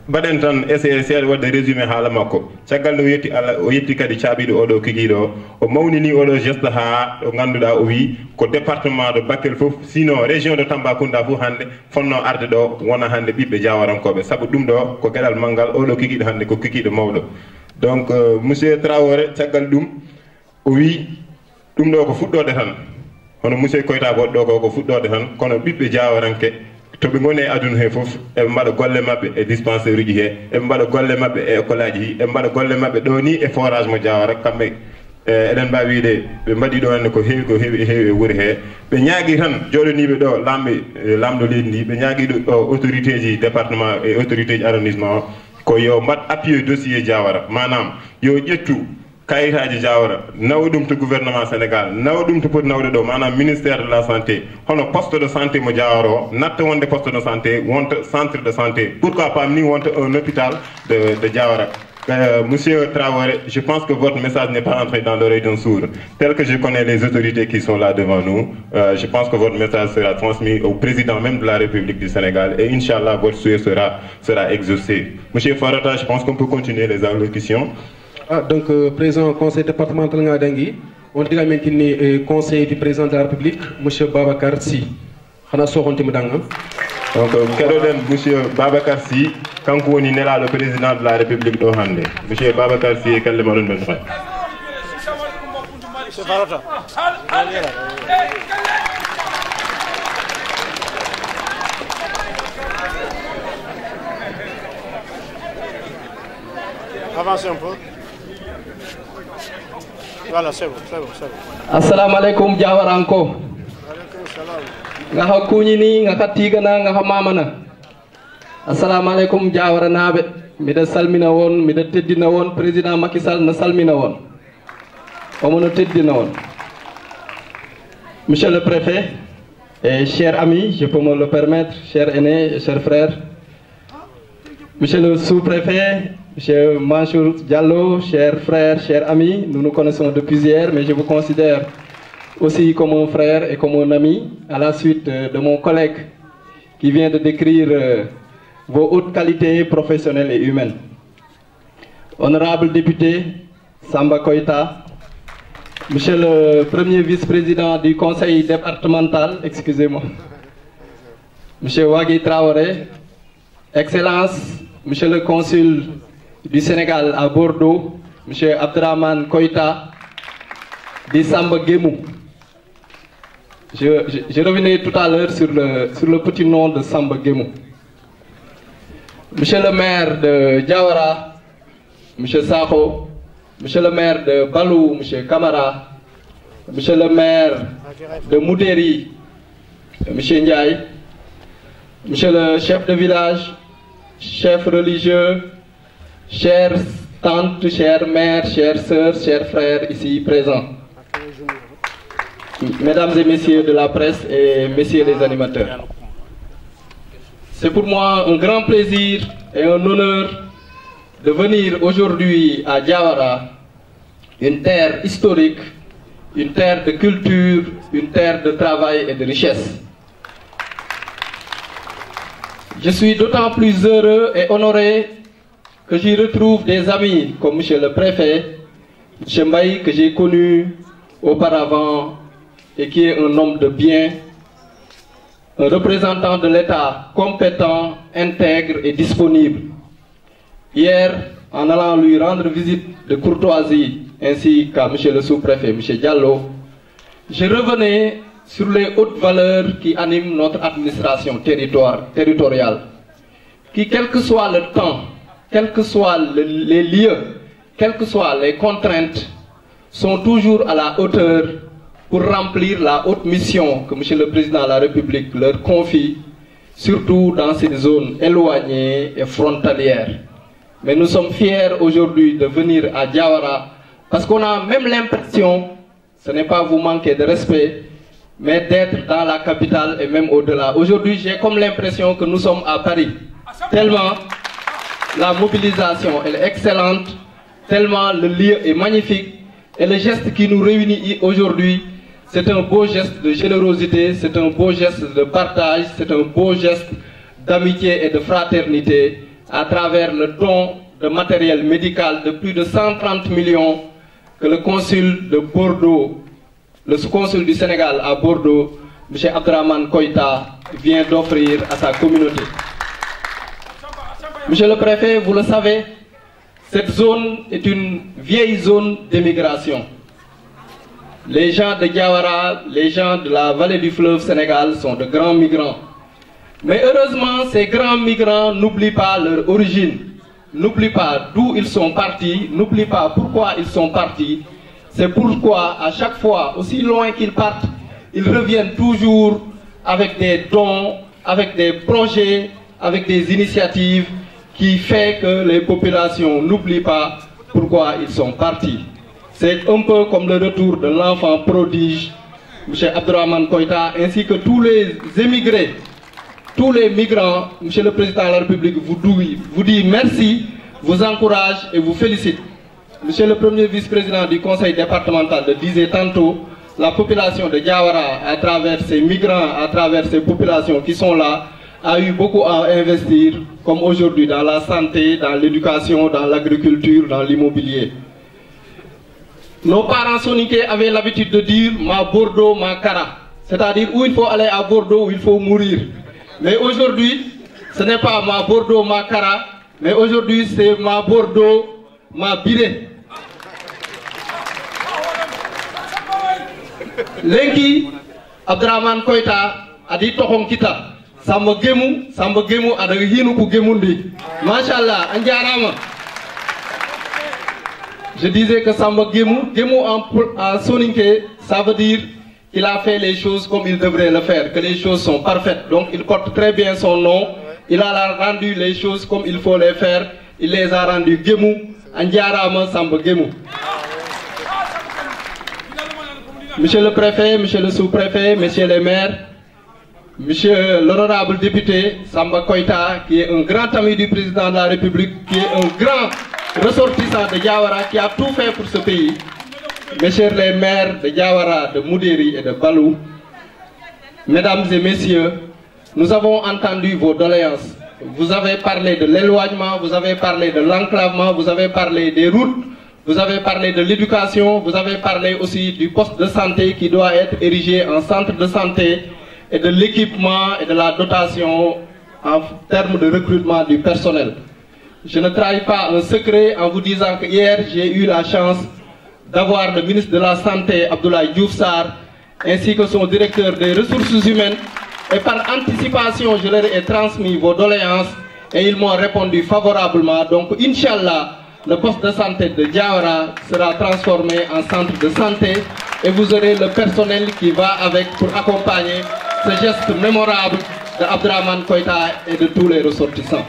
baden tan essayer wadde résumé haala makko caggal no yetti alla o yetti kadi caabido odo kigido o mawnini odo geste ha o ganduda o wi ko département de Bakel fof sinon région de Tambacounda fu hande fonno arde do wona hande bibbe jawarankobe sabu dum do ko gedal mangal odo kigido hande ko kigido mawdo donc monsieur Traoré caggal dum o wi dum do ko fuddode tan hono monsieur Koita goddo ko fuddode tan kono bibbe jawaranke to be ngone aduna he fof e mbada golle mabbe e dispensaire uji he e mbada golle mabbe e école aji e mbada golle mabbe do ni e forage mo jawara kambe eden ba wiide be mbadi do ko heewi wuri he be nyaagi tan jodonibe do lamdo lendi be nyaagi do autorité ji département et autorité ji arrondissement ko yo mbat appuyer dossier jawara manam yo ƴettu kayitaji jawara nawdum to gouvernement Sénégal nawdum to poti nawde do manam ministère de la santé hono poste de santé mo jawaro natta wonde poste de santé wonta centre de santé pourquoi pas ni wonta un hôpital de Diawara. Monsieur Traoré, je pense que votre message n'est pas entré dans l'oreille d'un sourd. Tel que je connais les autorités qui sont là devant nous, je pense que votre message sera transmis au président même de la République du Sénégal et Inch'Allah, votre souhait sera exaucé. Monsieur Farata, je pense qu'on peut continuer les allocutions. Ah, donc, président du conseil départemental Ngadangui, on dit le conseil du président de la République, monsieur Babacar Sy. Donc, monsieur Babacar Sy, quand on est là, le président de la République d'Ohande. Monsieur Babacar Sy, quel est le nom de votre frère? Monsieur Farata. Avancez un peu. Voilà, c'est bon. Assalamu alaikum Jawaranko. Ngaha kuñini ngaha tigana ngaha mamana. Assalamu alaikum Jawara nabe. mida salmina won mida teddina won président Macky Sall na salmina won omono teddina won. Monsieur le préfet et chers amis, je peux me le permettre, chers aînés et chers frères, monsieur le sous-préfet, monsieur Mansour Diallo, chers frères, chers amis, nous nous connaissons depuis hier, mais je vous considère aussi comme un frère et comme un ami, à la suite de mon collègue qui vient de décrire vos hautes qualités professionnelles et humaines. Honorable député Samba Koïta, monsieur le premier vice-président du conseil départemental, excusez-moi, monsieur Wagui Traoré, Excellence, monsieur le consul du Sénégal à Bordeaux, monsieur Abdraman Koïta, dit Samba Gemou. Je revenais tout à l'heure sur le petit nom de Samba Gemou. Monsieur le maire de Diawara, monsieur Sakho, monsieur le maire de Balou, monsieur Kamara, monsieur le maire de Moudéri, monsieur Ndiaye, monsieur le chef de village, chef religieux, chères tantes, chères mères, chères sœurs, chers frères ici présents, mesdames et messieurs de la presse et messieurs les animateurs. C'est pour moi un grand plaisir et un honneur de venir aujourd'hui à Diawara, une terre historique, une terre de culture, une terre de travail et de richesse. Je suis d'autant plus heureux et honoré que j'y retrouve des amis comme monsieur le préfet, M. Mbaye, que j'ai connu auparavant et qui est un homme de bien, un représentant de l'État compétent, intègre et disponible. Hier, en allant lui rendre visite de courtoisie, ainsi qu'à M. le sous-préfet, M. Diallo, je revenais sur les hautes valeurs qui animent notre administration territoriale, qui, quel que soit le temps, quels que soient les lieux, quelles que soient les contraintes, sont toujours à la hauteur pour remplir la haute mission que M. le Président de la République leur confie, surtout dans ces zones éloignées et frontalières. Mais nous sommes fiers aujourd'hui de venir à Diawara parce qu'on a même l'impression, ce n'est pas vous manquer de respect, mais d'être dans la capitale et même au-delà. Aujourd'hui, j'ai comme l'impression que nous sommes à Paris, tellement la mobilisation elle est excellente, tellement le lieu est magnifique et le geste qui nous réunit aujourd'hui, c'est un beau geste de générosité, c'est un beau geste de partage, c'est un beau geste d'amitié et de fraternité à travers le don de matériel médical de plus de 130 millions que le consul de Bordeaux, le consul du Sénégal à Bordeaux, M. Abdraman Koïta, vient d'offrir à sa communauté. Monsieur le préfet, vous le savez, cette zone est une vieille zone d'émigration. Les gens de Diawara, les gens de la vallée du fleuve Sénégal sont de grands migrants. Mais heureusement, ces grands migrants n'oublient pas leur origine, n'oublient pas d'où ils sont partis, n'oublient pas pourquoi ils sont partis. C'est pourquoi, à chaque fois, aussi loin qu'ils partent, ils reviennent toujours avec des dons, avec des projets, avec des initiatives qui font que les populations n'oublient pas pourquoi ils sont partis. C'est un peu comme le retour de l'enfant prodige, M. Abdraman Koïta, ainsi que tous les émigrés, tous les migrants. M. le Président de la République vous dit merci, vous encourage et vous félicite. M. le premier vice-président du conseil départemental le disait tantôt, la population de Diawara, à travers ces migrants, à travers ces populations qui sont là, a eu beaucoup à investir, comme aujourd'hui, dans la santé, dans l'éducation, dans l'agriculture, dans l'immobilier. Nos parents soniqués avaient l'habitude de dire « ma Bordeaux, ma Kara », c'est-à-dire où il faut aller à Bordeaux, où il faut mourir. Mais aujourd'hui, ce n'est pas ma Bordeaux, ma Kara, mais aujourd'hui c'est ma Bordeaux, ma Biré. Lenki, Abdraman Koïta a dit Tohom Kita, Samba Gemu a dit Hinuku Gemundi. Machallah, Andiarama. Je disais que Samba Gemu en soninké, ça veut dire qu'il a fait les choses comme il devrait le faire, que les choses sont parfaites. Donc il porte très bien son nom, il a rendu les choses comme il faut les faire. il les a rendus Guémou, Andiarama Samba Guémou. Monsieur le préfet, monsieur le sous-préfet, messieurs les maires, monsieur l'honorable député Samba Koïta, qui est un grand ami du président de la République, qui est un grand ressortissant de Diawara, qui a tout fait pour ce pays. Messieurs les maires de Diawara, de Moudéri et de Balou, mesdames et messieurs, nous avons entendu vos doléances. Vous avez parlé de l'éloignement, vous avez parlé de l'enclavement, vous avez parlé des routes, vous avez parlé de l'éducation, vous avez parlé aussi du poste de santé qui doit être érigé en centre de santé et de l'équipement et de la dotation en termes de recrutement du personnel. Je ne trahis pas un secret en vous disant que hier j'ai eu la chance d'avoir le ministre de la Santé, Abdoulaye Diouf Sarr, ainsi que son directeur des ressources humaines, et par anticipation je leur ai transmis vos doléances et ils m'ont répondu favorablement. Donc Inch'Allah, le poste de santé de Diawara sera transformé en centre de santé et vous aurez le personnel qui va avec pour accompagner ce geste mémorable de Abdraman Koïta et de tous les ressortissants.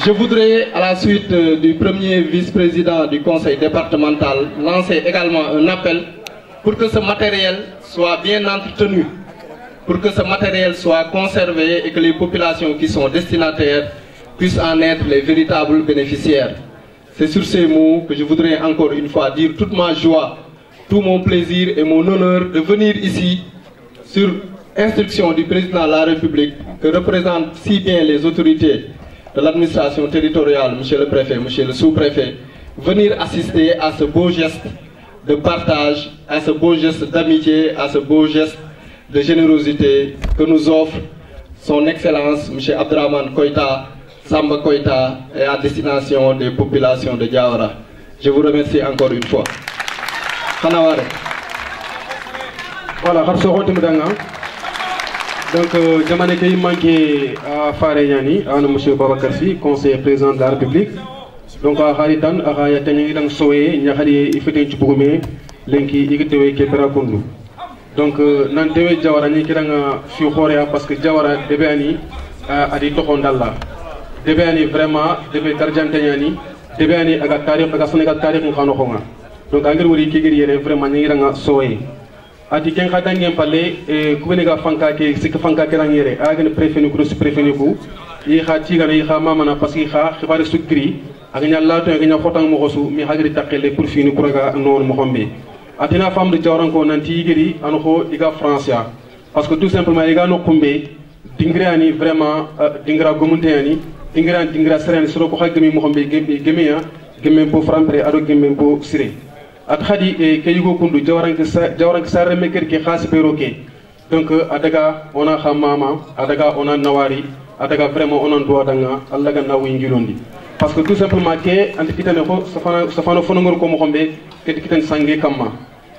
Je voudrais, à la suite du premier vice-président du conseil départemental, lancer également un appel pour que ce matériel soit bien entretenu, pour que ce matériel soit conservé et que les populations qui sont destinataires puissent en être les véritables bénéficiaires. C'est sur ces mots que je voudrais encore une fois dire toute ma joie, tout mon plaisir et mon honneur de venir ici sur instruction du président de la République que représentent si bien les autorités de l'administration territoriale, monsieur le préfet, monsieur le sous-préfet, venir assister à ce beau geste de partage, à ce beau geste d'amitié, à ce beau geste de générosité que nous offre son Excellence, monsieur Abdraman Koïta, Samba Koïta, et à destination des populations de Diawara. Je vous remercie encore une fois. Khanaware. Voilà, donc, je manqué à Faréniani, à M. Babacar Sy, conseiller président de la République. Donc, à Haritan, à Yatani, dans Soé, Nyahali, il fait un Tchouboumé, Lenki, Iketewe, Kepera Kundu. Donc, Nantewe Diawara, Nikiranga, Fiuhorea, parce que Diawara, Debeani, a dit Tokondalla. Debeani, vraiment, Debe Tarjantaniani, Debeani, Agatari, Agasonegat Tari, Nkanohonga. Donc, Angeri Kigiri, vraiment, Niranga Soé. Ati ken khata ngem pale kubenega fanka ke sik fanka ke rangere agen préfenu ko préfenu ko yi khati gana yi khama mana parce que kha khibari sukri agnya lato agnya khotang mo khosu mi hagri takele pour fini kuraga non mo khombe atina fam de jawran ko nanti yigiri an ko iga francia parce que tout simplement iga no kumbe dingra ani vraiment dingra gomunte ani dingra serene soro ko khagmi mo khombe gemi ya gemi bo frampre ado gemi bo sire at khadi ke yugo kundu jawran ke sarre meker ke khas peroke donc adaga ona khamama adaga ona nawari adaga vraiment ona ndo danga alla ga nawu ngilondi parce que tout simplement ke ant kitane ko safano fonongor ko mo xombe ke kitan sangue kamma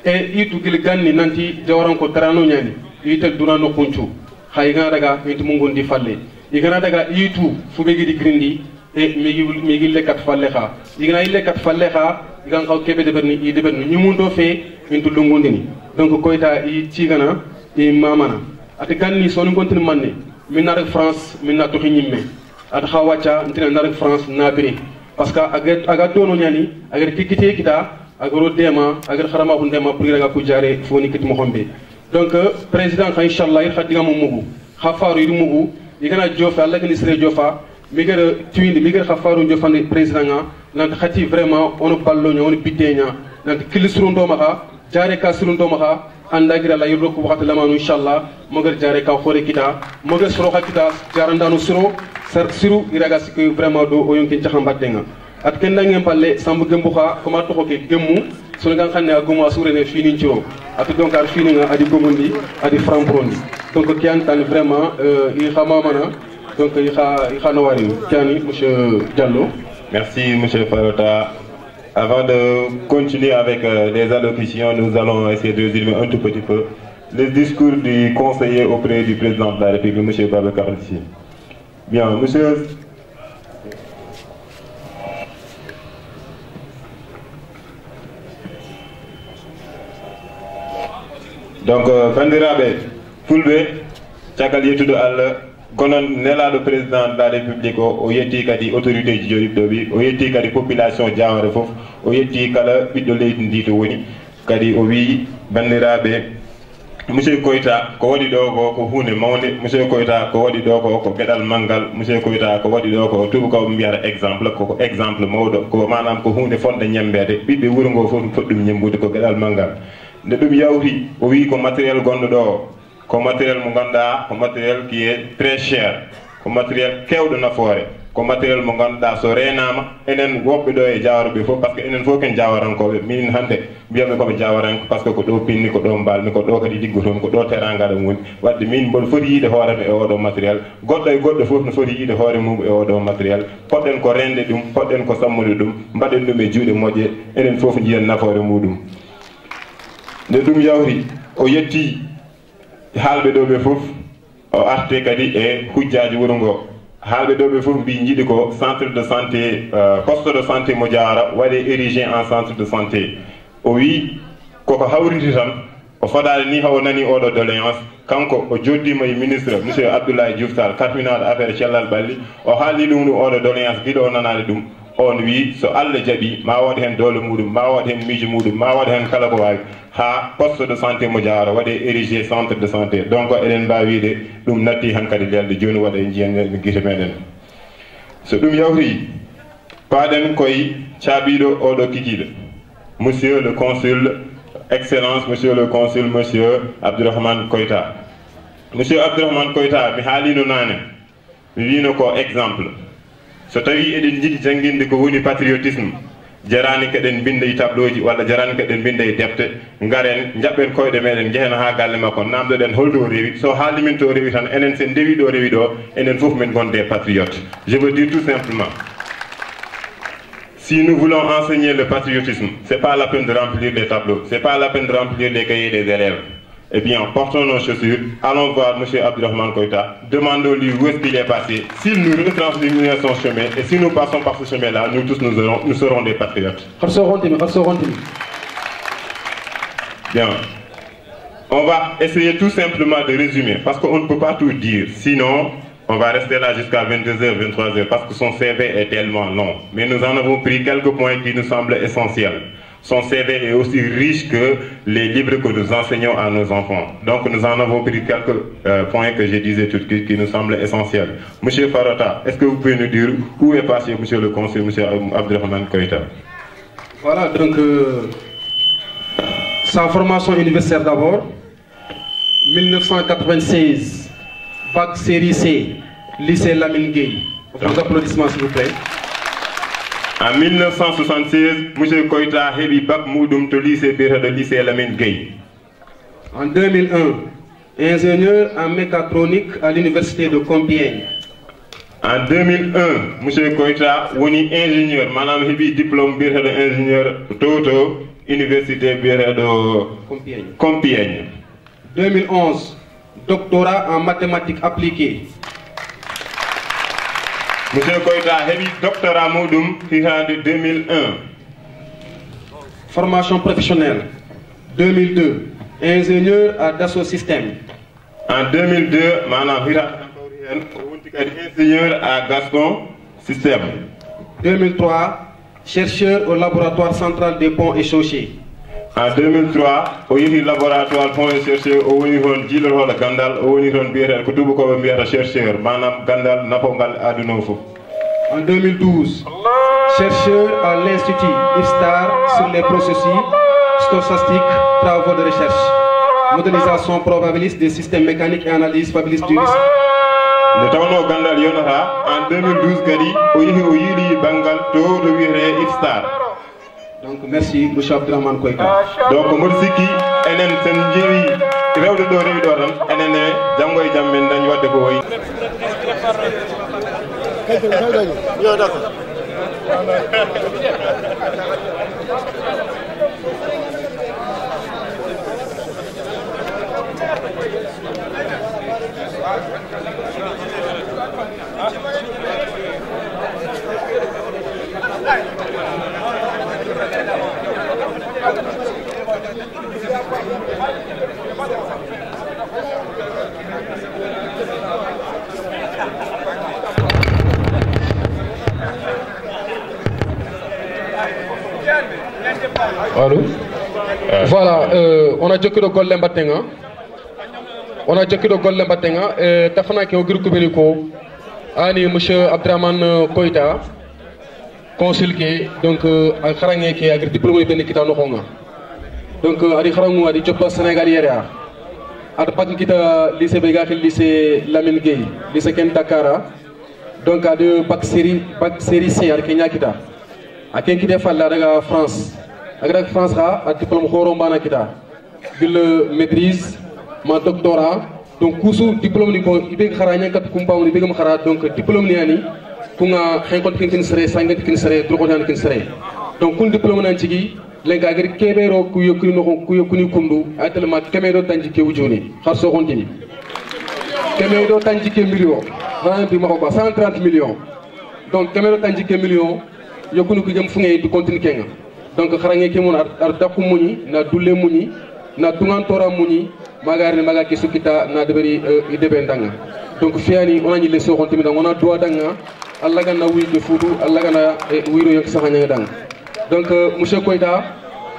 e itu gil ganni nanti jawran ko tarano nyani yitel durano kunchu khayga daga yitu mungondi falle igana daga yitu fubegi di grindi e migi lekat falle kha igana lekat falle kha igan kaw kebe de berni i de berni nyumundo fe mintu lungundini donc koyta i cigana i mamana ate ganni sonu kontinu manne min na rek France min na to nyimme at khawacha ntina na rek France na biri parce que aga dono nyani aga kikite kita aga dema aga kharama ko dema pour nga ko jare foni kit mo xombe donc président kha inshallah ir khadiga mo mugu khafaru ir mugu igana jofa Allah gni sere jofa migere tuindi migere khafaru jofande président nga nant khati vraiment on ballo on bidenya nant kilisru ndo maka jare ka suru ndo maka andagira la yurdo ko wakati lamanu inshallah mogar jare ka khore kita mogar soro kita jarandano suro sar siru iraga sikko vraiment do o yonkin taxambatenga at kenda ngem palle sambu gembu kha koma to ke gemmu sunu gan xanne agumo asure ne fini ciro at donc ar fini nga adi gomundi adi franprondi donc kiantan vraiment i xama mana donc i xa no wari kiani monsieur Diallo. Merci, M. Farota. Avant de continuer avec les allocutions, nous allons essayer de résumer un tout petit peu le discours du conseiller auprès du président de la République, M. Babacar Sy. Bien, monsieur. Donc, Fandirabe, Fulbe, Tchakal Yetudo Al, kono nelaɗo président de la république o yetti kadi autorité ji joriɓɗo ɓi o yetti kadi population Diawara foof o yetti kala ɓiɗɗo leydi ndi to woni kadi o wi bandiraɓe monsieur Koita ko waɗi ɗo ko hunde mawde monsieur Koita ko waɗi ɗo ko gueɗal manggal monsieur Koita ko waɗi ɗo ko tubakoɓe mbiyata exemple koko exemple mawɗo ko manam ko hunde fonde ñembede ɓiɓɓe wuuro ngo foof foɗi ɗum ñembude ko gueɗal manggal nde ɗum yawti o wi ko matériel gonɗo ɗo ko matériel mo ganduɗa ko matériel qui est très cher ko matériel kewɗo nafoore ko matériel mo ganduɗa so renama enen woɓɓe ɗo e Diawara fof par ce que enen fof ken Diawarankoɓe min hande mbiyaɓe koɓe Diawaranko par ce que ko ɗo pinni ko ɗo mbalmi ko ɗo kadi liggotomi ko ɗo teranga ɗum woni wadde min mboɗo foti yiide hoorema e oɗo matériel goɗɗo e goɗɗo fof no foti yiide hoore mum e oɗo matériel poɗɗen ko rende ɗum poɗɗen ko sammude ɗum mbaɗen ɗum e juuɗe moƴƴe enen fof jiyen nafoore muɗum nde ɗum yawti o yetti haalɓe ɗo ɓe fof o arte kadi e hujjaji wuuro ngo haalɓe ɗo ɓe fof mbi jiiɗi ko centre de santé poste de santé mo Diawara waɗe érigé en centre de santé o wi koko hawriti tan o faɗade ni hawo nani oɗo doléance kanko o joddima e ministre monsieur Abdoulaye Diouf Sarr karminaɗo affaire cellal ɓalli o haalni ɗum no oɗo doléance guiɗo o nanade ɗum on wi so Allah jaaɓi ma waɗa hen doole muɗum ma waɗa hen miijo muɗum ma waɗa hen kala ko wawi ha poste de santé mo Diawara waɗe érigé centre de santé donc eɗen mbawi wiide ɗum natti hankkadi lelde joni waɗa e jiyan guite meɗen so ɗum yawti paɗen koye caabiɗo oɗo kikiɗe monsieur le consul excellence monsieur le consul monsieur Abdourahmane Koita monsieur Abdourahmane Koita mi haalino nane mi wino ko exemple so tawi eɗen jiiɗi jangguinde ko woni patriotisme jarani keɗen binda e tableau ji walla jarani keɗen binda e defte garen jaɓɓen koyɗe meɗen jehen ha galle makko namdoɗen holto rewi so haali min to rewi tan enen sen ndewi ɗo rewi ɗo enen foof min gonde patriote je veux dire tout simplement si nous voulons enseigner le patriotisme c'est pas la peine de remplir les tableaux c'est pas la peine de remplir les cahiers des élèves. Eh bien, portons nos chaussures, allons voir M. Abdourahmane Koita, demandons-lui où est-ce qu'il est passé, s'il nous retranche son chemin, et si nous passons par ce chemin-là, nous tous nous serons des patriotes. Bien. On va essayer tout simplement de résumer, parce qu'on ne peut pas tout dire, sinon on va rester là jusqu'à 22h, 23h, parce que son CV est tellement long. Mais nous en avons pris quelques points qui nous semblent essentiels. Son CV est aussi riche que les livres que nous enseignons à nos enfants. Donc nous en avons pris quelques points que je disais tout de suite qui nous semblent essentiels. Monsieur Farota, est-ce que vous pouvez nous dire où est passé monsieur le conseiller, monsieur Abdourahmane Koita? Voilà, donc sa formation universitaire d'abord, 1996, bac série C, lycée Lamine Gueye. Vos applaudissements s'il vous plaît. En 1976, M. Koita hebi bac Moudoum to lycée de lycée Lamine Gueye. En 2001, ingénieur en mécatronique à l'université de Compiègne. En 2001, M. Koita woni ingénieur, madame hebi diplôme de ingénieur Toto, université de Compiègne. 2011, doctorat en mathématiques appliquées. Monsieur Koita hebi doctorat Moudoum de 2001. Formation professionnelle. 2002, ingénieur à Dassault Systèmes. En 2002, madame ingénieur à Gaston Systèmes. 2003, chercheur au laboratoire central des ponts et chaussées. En 2003, au laboratoire ponts et chaussées, au niveau de Gandal, au niveau de chercheur, madame Gandal Napongal Adunofo. En 2012, chercheur à l'Institut IFSTAR sur les processus stochastiques, travaux de recherche, modélisation probabiliste des systèmes mécaniques et analyse probabiliste du risque. Le tawno Gandal Yonara, en 2012, Gadi, au Yili Bangal, to de IFSTAR. Donc merci, M. Abdourahmane Koita. Donc, Morsiki, Enen Senjiri, Rewde do Rewidoran, Enen Jangoy Jammin, Danwade Boy. Yo, d'accord. Allô? Voilà, on a Djoko de Golle Mbatenga. On a Djoko de Golle Mbatenga. Tafana qui est au groupe Kubéliko. Ani monsieur Abdraman Koïta. Consul qui donc à Karangé qui a diplômé de Nikita Nohonga. Donc Adi Karangou Adi Djopa Sénégalière. Adi Pakin Kita lycée Begaki, lycée Lamine Gueye, lycée Kentakara. Donc Adi bac série C à Kenya Kita. À Kenya Kita Falla daga France. Agrak France a diplôme Khoromba Kita. Bil maîtrise, ma doctorat. Donc kusu diplôme ni ko ibe kharanya kat kumpa ni begam khara donc diplôme ni ani kunga henkon kin sere sangat kin sere drogotan kin sere. Donc kun diplôme nan cigi lenga gari kebero ku yokuni no ku yokuni kundu atelma kemero tanji ke wujoni kharso kontini. Kemero tanji ke million. Vanti mako ba 130 millions. Donc kemero tanji ke million yokuni ku jëm fu ngay du continue kenga. Donc kharanga ke mun ar dakku muni na dulle muni na tungantora muni magari maga ke sukita na deberi idebendanga. Donc fiani on a ni leso kontimi on a droit danga Allah gana wi ke fudu Allah gana wiro yak sahanya dang. Donc monsieur Koïta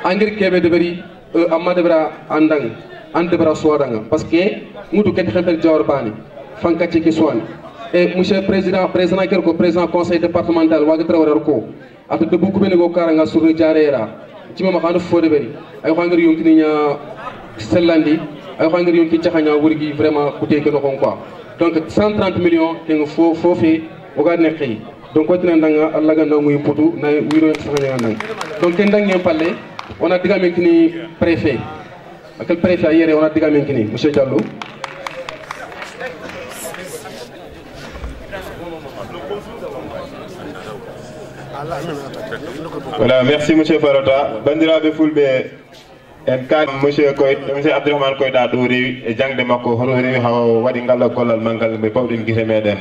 angir kebe deberi amma debra andang ande debra soadanga parce que mudu ket xental jawar bani fanka ci ki soan et monsieur président kerko président conseil départemental waga trawar ko at de beaucoup benego karanga sur jarera ci mama xanu fo deberi ay xangir yonkini nya sellandi ay xangir yonki taxanya wurgi vraiment couté ke no quoi. Donc 130 millions tengo fofé oga nekhi. Donc ko tinan danga Allah ga nangu imputu na wiro saxanya nang. Donc ken dang ngem palé on a diga menkini préfet. Akal préfet yéré on a diga menkini monsieur Diallo. Voilà, merci monsieur Farota. Bandirabe fulbe en kan monsieur Koïta, monsieur Abdourahmane Koïta do rewi e jangde makko hono rewi ha wadi ngal gollal mangal be pawden gite meden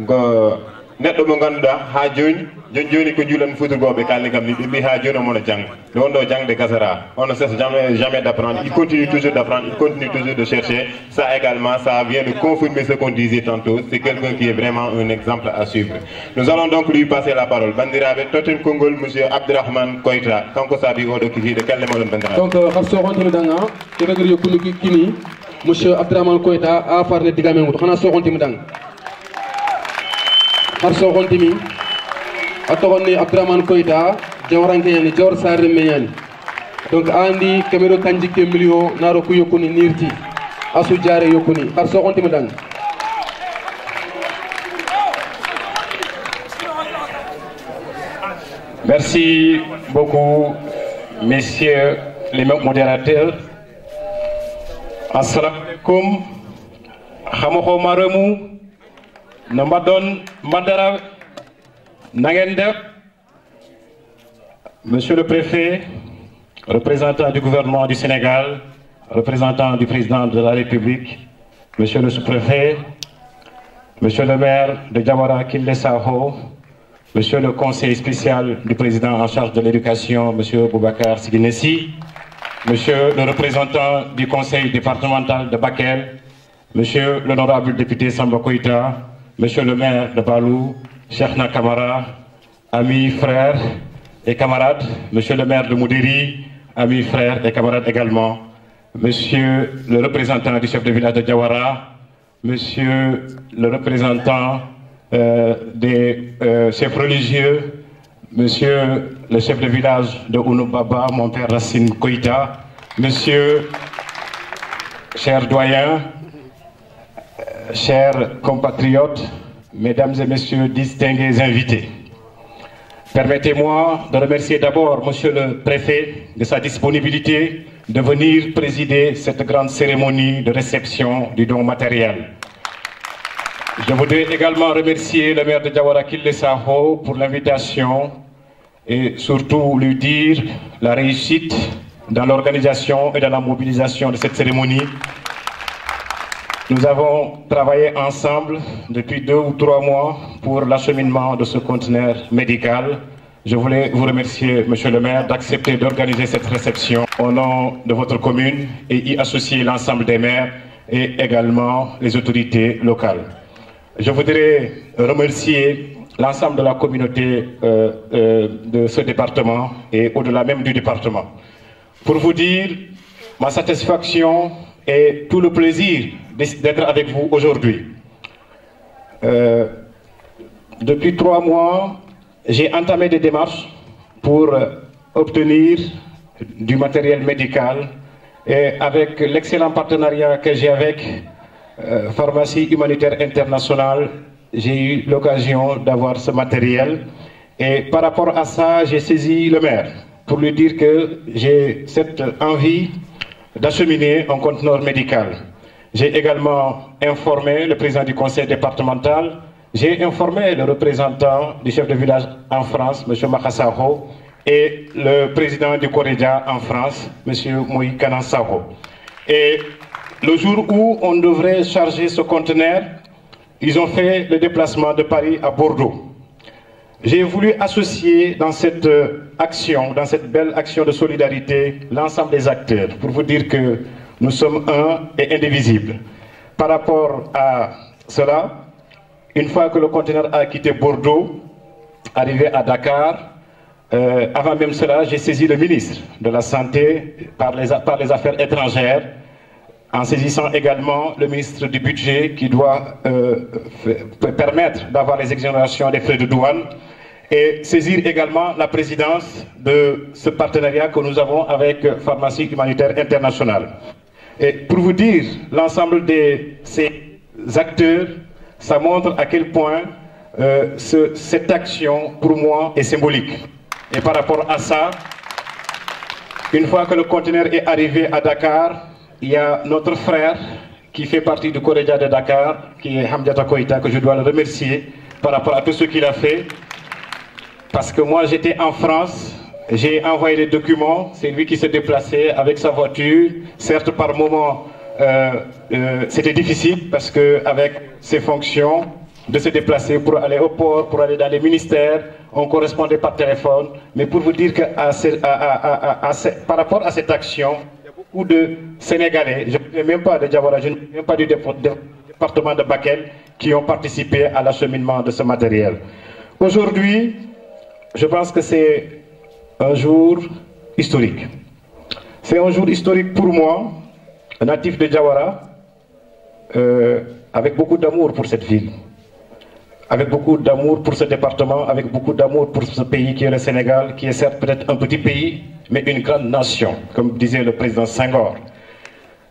go neddo mo ganduda ha joni ko julan futurgobe kalli gam ni bi ha joni mo jang don do jangde kasara on ne cesse jamais d'apprendre, il continue toujours d'apprendre, il continue toujours de chercher. Ça également, ça vient de confirmer ce qu'on disait tantôt. C'est quelqu'un qui est vraiment un exemple à suivre. Nous allons donc lui passer la parole. Bandirabe Toten Kongol, monsieur Abdourahmane Koïta. Kanko sabi odo kiji de quel le bandirabe. Donc xarso xontimi danga kebe gir yokunu kini monsieur Abdourahmane Koïta a farne digame ngut xana so xontimi dang xarso xontimi atogoni Abdourahmane Koïta jawranke yani jawr sare meñani. Donc andi kamero kanji ke million naro ku yokuni nirti asu jare yokuni har so konti medang. Merci beaucoup messieurs les modérateurs. Assalamu alaikum. Xamoko maramu nambadon madara nangende. Monsieur le préfet, représentant du gouvernement du Sénégal, représentant du président de la République, monsieur le sous-préfet, monsieur le maire de Diawara Kille Saho, monsieur le conseiller spécial du président en charge de l'éducation, monsieur Boubacar Siginessi, monsieur le représentant du conseil départemental de Bakel, monsieur l'honorable député Samba Koïta, monsieur le maire de Balou, Cheikhna Kamara, amis, frères et camarades, monsieur le maire de Moudiri, amis, frères et camarades également, monsieur le représentant du chef de village de Diawara, monsieur le représentant des chefs religieux, monsieur le chef de village de Ounoubaba, mon père Racine Koïta, monsieur, chers doyens, chers compatriotes, mesdames et messieurs distingués invités. Permettez-moi de remercier d'abord monsieur le préfet de sa disponibilité de venir présider cette grande cérémonie de réception du don matériel. Je voudrais également remercier le maire de Diawara Kille Saho pour l'invitation et surtout lui dire la réussite dans l'organisation et dans la mobilisation de cette cérémonie. Nous avons travaillé ensemble depuis 2 ou 3 mois pour l'acheminement de ce conteneur médical. Je voulais vous remercier, monsieur le maire, d'accepter d'organiser cette réception au nom de votre commune et y associer l'ensemble des maires et également les autorités locales. Je voudrais remercier l'ensemble de la communauté de ce département et au-delà même du département. Pour vous dire ma satisfaction et tout le plaisir d'être avec vous aujourd'hui. Depuis 3 mois, j'ai entamé des démarches pour obtenir du matériel médical et avec l'excellent partenariat que j'ai avec Pharmacie Humanitaire Internationale, j'ai eu l'occasion d'avoir ce matériel. Et par rapport à ça, j'ai saisi le maire pour lui dire que j'ai cette envie d'acheminer un conteneur médical. J'ai également informé le président du conseil départemental, j'ai informé le représentant du chef de village en France, M. Makasaho, et le président du Corédia en France, M. Moïse Kanansao. Et le jour où on devrait charger ce conteneur, ils ont fait le déplacement de Paris à Bordeaux. J'ai voulu associer dans cette action, dans cette belle action de solidarité, l'ensemble des acteurs, pour vous dire que nous sommes un et indivisibles. Par rapport à cela, une fois que le conteneur a quitté Bordeaux, arrivé à Dakar, avant même cela, j'ai saisi le ministre de la Santé par les Affaires étrangères, en saisissant également le ministre du Budget qui doit permettre d'avoir les exonérations des frais de douane, et saisir également la présidence de ce partenariat que nous avons avec Pharmacie Humanitaire Internationale. Et pour vous dire, l'ensemble de ces acteurs, ça montre à quel point cette action, pour moi, est symbolique. Et par rapport à ça, une fois que le conteneur est arrivé à Dakar, il y a notre frère qui fait partie du Corédia de Dakar, qui est Hamdiata Koïta, que je dois le remercier par rapport à tout ce qu'il a fait. Parce que moi, j'étais en France, j'ai envoyé les documents, c'est lui qui s'est déplacé avec sa voiture. Certes, par moment, c'était difficile parce qu'avec ses fonctions, de se déplacer pour aller au port, pour aller dans les ministères, on correspondait par téléphone. Mais pour vous dire que par rapport à cette action, il y a beaucoup de Sénégalais, je ne viens même pas de Diawara, je ne viens même pas du département de Bakel, qui ont participé à l'acheminement de ce matériel. Aujourd'hui, je pense que c'est un jour historique. C'est un jour historique pour moi, natif de Diawara, avec beaucoup d'amour pour cette ville, avec beaucoup d'amour pour ce département, avec beaucoup d'amour pour ce pays qui est le Sénégal, qui est certes peut-être un petit pays, mais une grande nation, comme disait le président Senghor.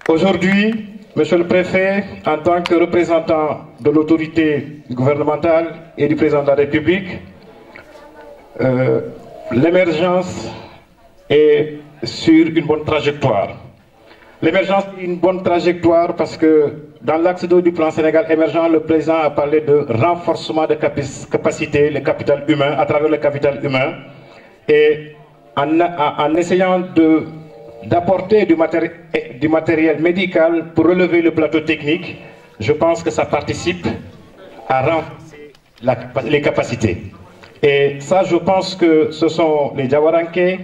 Aujourd'hui, Monsieur le Préfet, en tant que représentant de l'autorité gouvernementale et du président de la République, l'émergence est sur une bonne trajectoire. L'émergence est une bonne trajectoire parce que dans l'axe 2 du plan Sénégal émergent, le président a parlé de renforcement de capacité, le capital humain, à travers le capital humain. Et en essayant d'apporter du matériel médical pour relever le plateau technique, je pense que ça participe à renforcer les capacités. Et ça, je pense que ce sont les Diawaranké,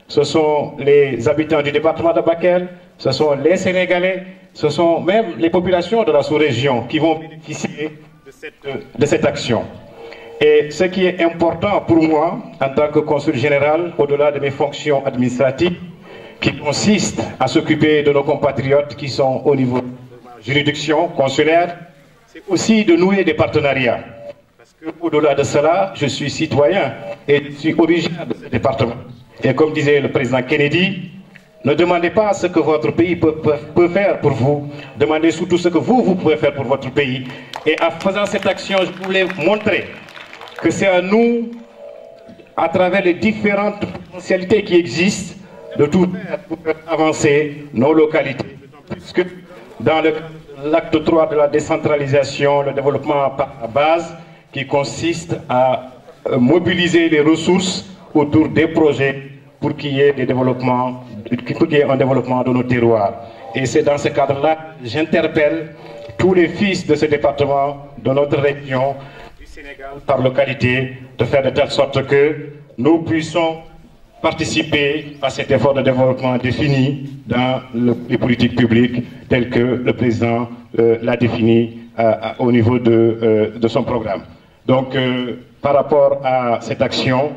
ce sont les habitants du département de Bakel, ce sont les Sénégalais, ce sont même les populations de la sous-région qui vont bénéficier de cette action. Et ce qui est important pour moi, en tant que consul général, au-delà de mes fonctions administratives, qui consistent à s'occuper de nos compatriotes qui sont au niveau de ma juridiction consulaire, c'est aussi de nouer des partenariats. Parce qu'au-delà de cela, je suis citoyen et je suis originaire de ce département. Et comme disait le président Kennedy, ne demandez pas ce que votre pays peut faire pour vous, demandez surtout ce que vous pouvez faire pour votre pays. Et en faisant cette action, je voulais montrer que c'est à nous, à travers les différentes potentialités qui existent, de tout faire pour faire avancer nos localités. Puisque dans l'acte 3 de la décentralisation, le développement par la base, qui consiste à mobiliser les ressources autour des projets pour qu'il y ait des développements, pour qu'il y ait un développement de nos terroirs. Et c'est dans ce cadre-là que j'interpelle tous les fils de ce département, de notre région, du Sénégal, par localité, de faire de telle sorte que nous puissions participer à cet effort de développement défini dans les politiques publiques telles que le président l'a défini au niveau de son programme. Donc, par rapport à cette action,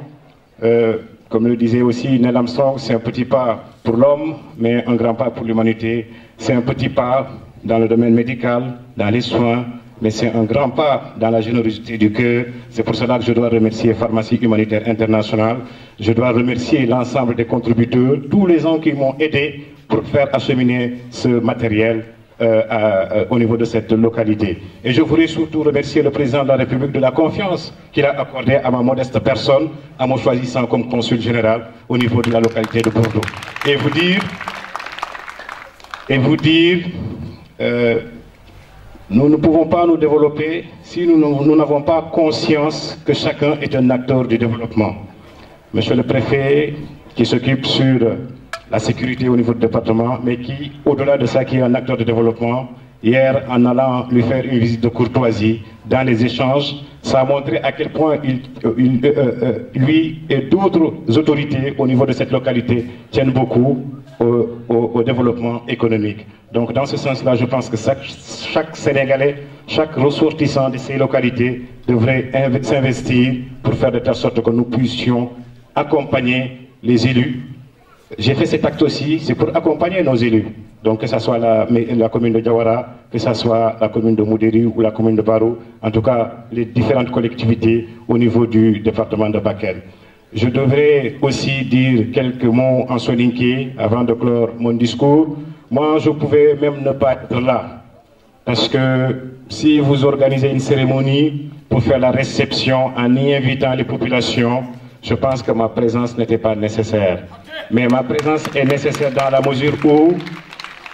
comme le disait aussi Neil Armstrong, c'est un petit pas pour l'homme, mais un grand pas pour l'humanité. C'est un petit pas dans le domaine médical, dans les soins, mais c'est un grand pas dans la générosité du cœur. C'est pour cela que je dois remercier Pharmacie Humanitaire Internationale. Je dois remercier l'ensemble des contributeurs, tous les gens qui m'ont aidé pour faire acheminer ce matériel au niveau de cette localité. Et je voudrais surtout remercier le président de la République de la confiance qu'il a accordée à ma modeste personne, en me choisissant comme consul général au niveau de la localité de Bordeaux. Et vous dire, nous ne pouvons pas nous développer si nous n'avons pas conscience que chacun est un acteur du développement. Monsieur le préfet, qui s'occupe sur la sécurité au niveau du département, mais qui, au-delà de ça, qui est un acteur de développement, hier, en allant lui faire une visite de courtoisie, dans les échanges, ça a montré à quel point lui et d'autres autorités au niveau de cette localité tiennent beaucoup au développement économique. Donc dans ce sens-là, je pense que chaque Sénégalais, chaque ressortissant de ces localités devrait s'investir pour faire de telle sorte que nous puissions accompagner les élus. J'ai fait cet acte aussi, c'est pour accompagner nos élus. Donc que ce soit la commune de Diawara, que ce soit la commune de Moudéri ou la commune de Barou, en tout cas les différentes collectivités au niveau du département de Bakel. Je devrais aussi dire quelques mots en soninké avant de clore mon discours. Moi, je pouvais même ne pas être là. Parce que si vous organisez une cérémonie pour faire la réception en y invitant les populations, je pense que ma présence n'était pas nécessaire. Mais ma présence est nécessaire dans la mesure où,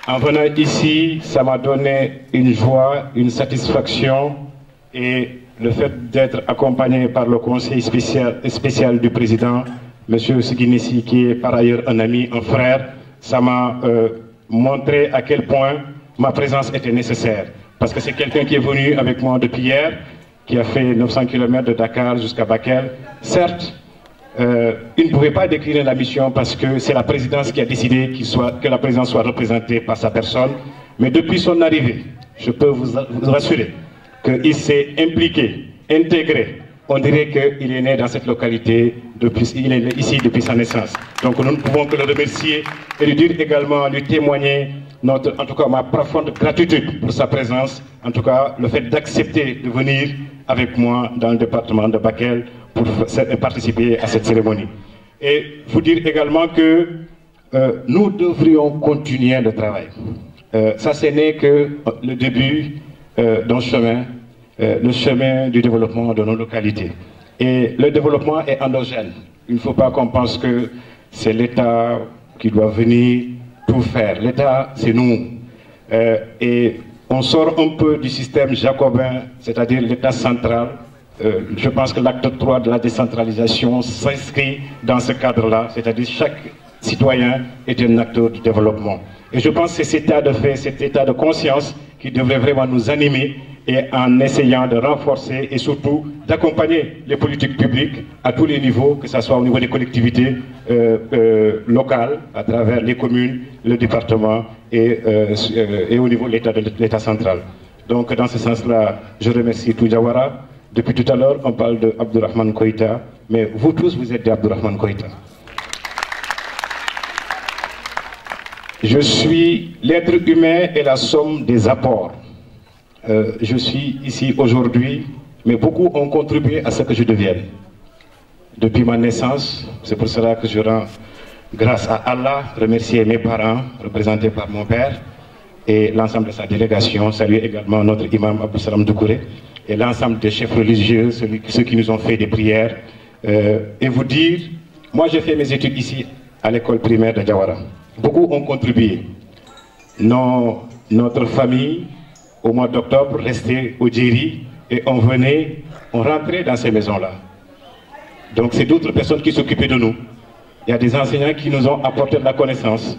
en venant ici, ça m'a donné une joie, une satisfaction, et le fait d'être accompagné par le conseil spécial du président, M. Siguinissi, qui est par ailleurs un ami, un frère, ça m'a montré à quel point ma présence était nécessaire. Parce que c'est quelqu'un qui est venu avec moi depuis hier, qui a fait 900 km de Dakar jusqu'à Bakel. Certes, il ne pouvait pas décliner la mission parce que c'est la présidence qui a décidé que la présidence soit représentée par sa personne. Mais depuis son arrivée, je peux vous rassurer qu'il s'est impliqué, intégré. On dirait qu'il est né dans cette localité, il est ici depuis sa naissance. Donc nous ne pouvons que le remercier et lui dire également, lui témoigner en tout cas ma profonde gratitude pour sa présence, en tout cas le fait d'accepter de venir avec moi dans le département de Bakel pour participer à cette cérémonie. Et vous dire également que nous devrions continuer le travail. Ça, ce n'est que le début d'un chemin, le chemin du développement de nos localités. Et le développement est endogène. Il ne faut pas qu'on pense que c'est l'État qui doit venir tout faire. L'État, c'est nous. Et on sort un peu du système jacobin, c'est-à-dire l'État central. Je pense que l'acte 3 de la décentralisation s'inscrit dans ce cadre-là, c'est-à-dire chaque citoyen est un acteur du développement. Et je pense que c'est cet état de fait, cet état de conscience qui devrait vraiment nous animer et en essayant de renforcer et surtout d'accompagner les politiques publiques à tous les niveaux, que ce soit au niveau des collectivités locales, à travers les communes, le département et au niveau de l'État central. Donc dans ce sens-là, je remercie tout Diawara. Depuis tout à l'heure, on parle de Abdourahmane Koïta, mais vous tous, vous êtes d'Abdourahmane Koïta. Je suis l'être humain et la somme des apports. Je suis ici aujourd'hui, mais beaucoup ont contribué à ce que je devienne. Depuis ma naissance, c'est pour cela que je rends grâce à Allah, remercier mes parents, représentés par mon père, et l'ensemble de sa délégation, saluer également notre imam Abdou Salam Doukouré, et l'ensemble des chefs religieux, ceux qui nous ont fait des prières, et vous dire, moi j'ai fait mes études ici, à l'école primaire de Diawara. Beaucoup ont contribué. Notre famille, au mois d'octobre, restait au Djeri, et on rentrait dans ces maisons-là. Donc c'est d'autres personnes qui s'occupaient de nous. Il y a des enseignants qui nous ont apporté de la connaissance.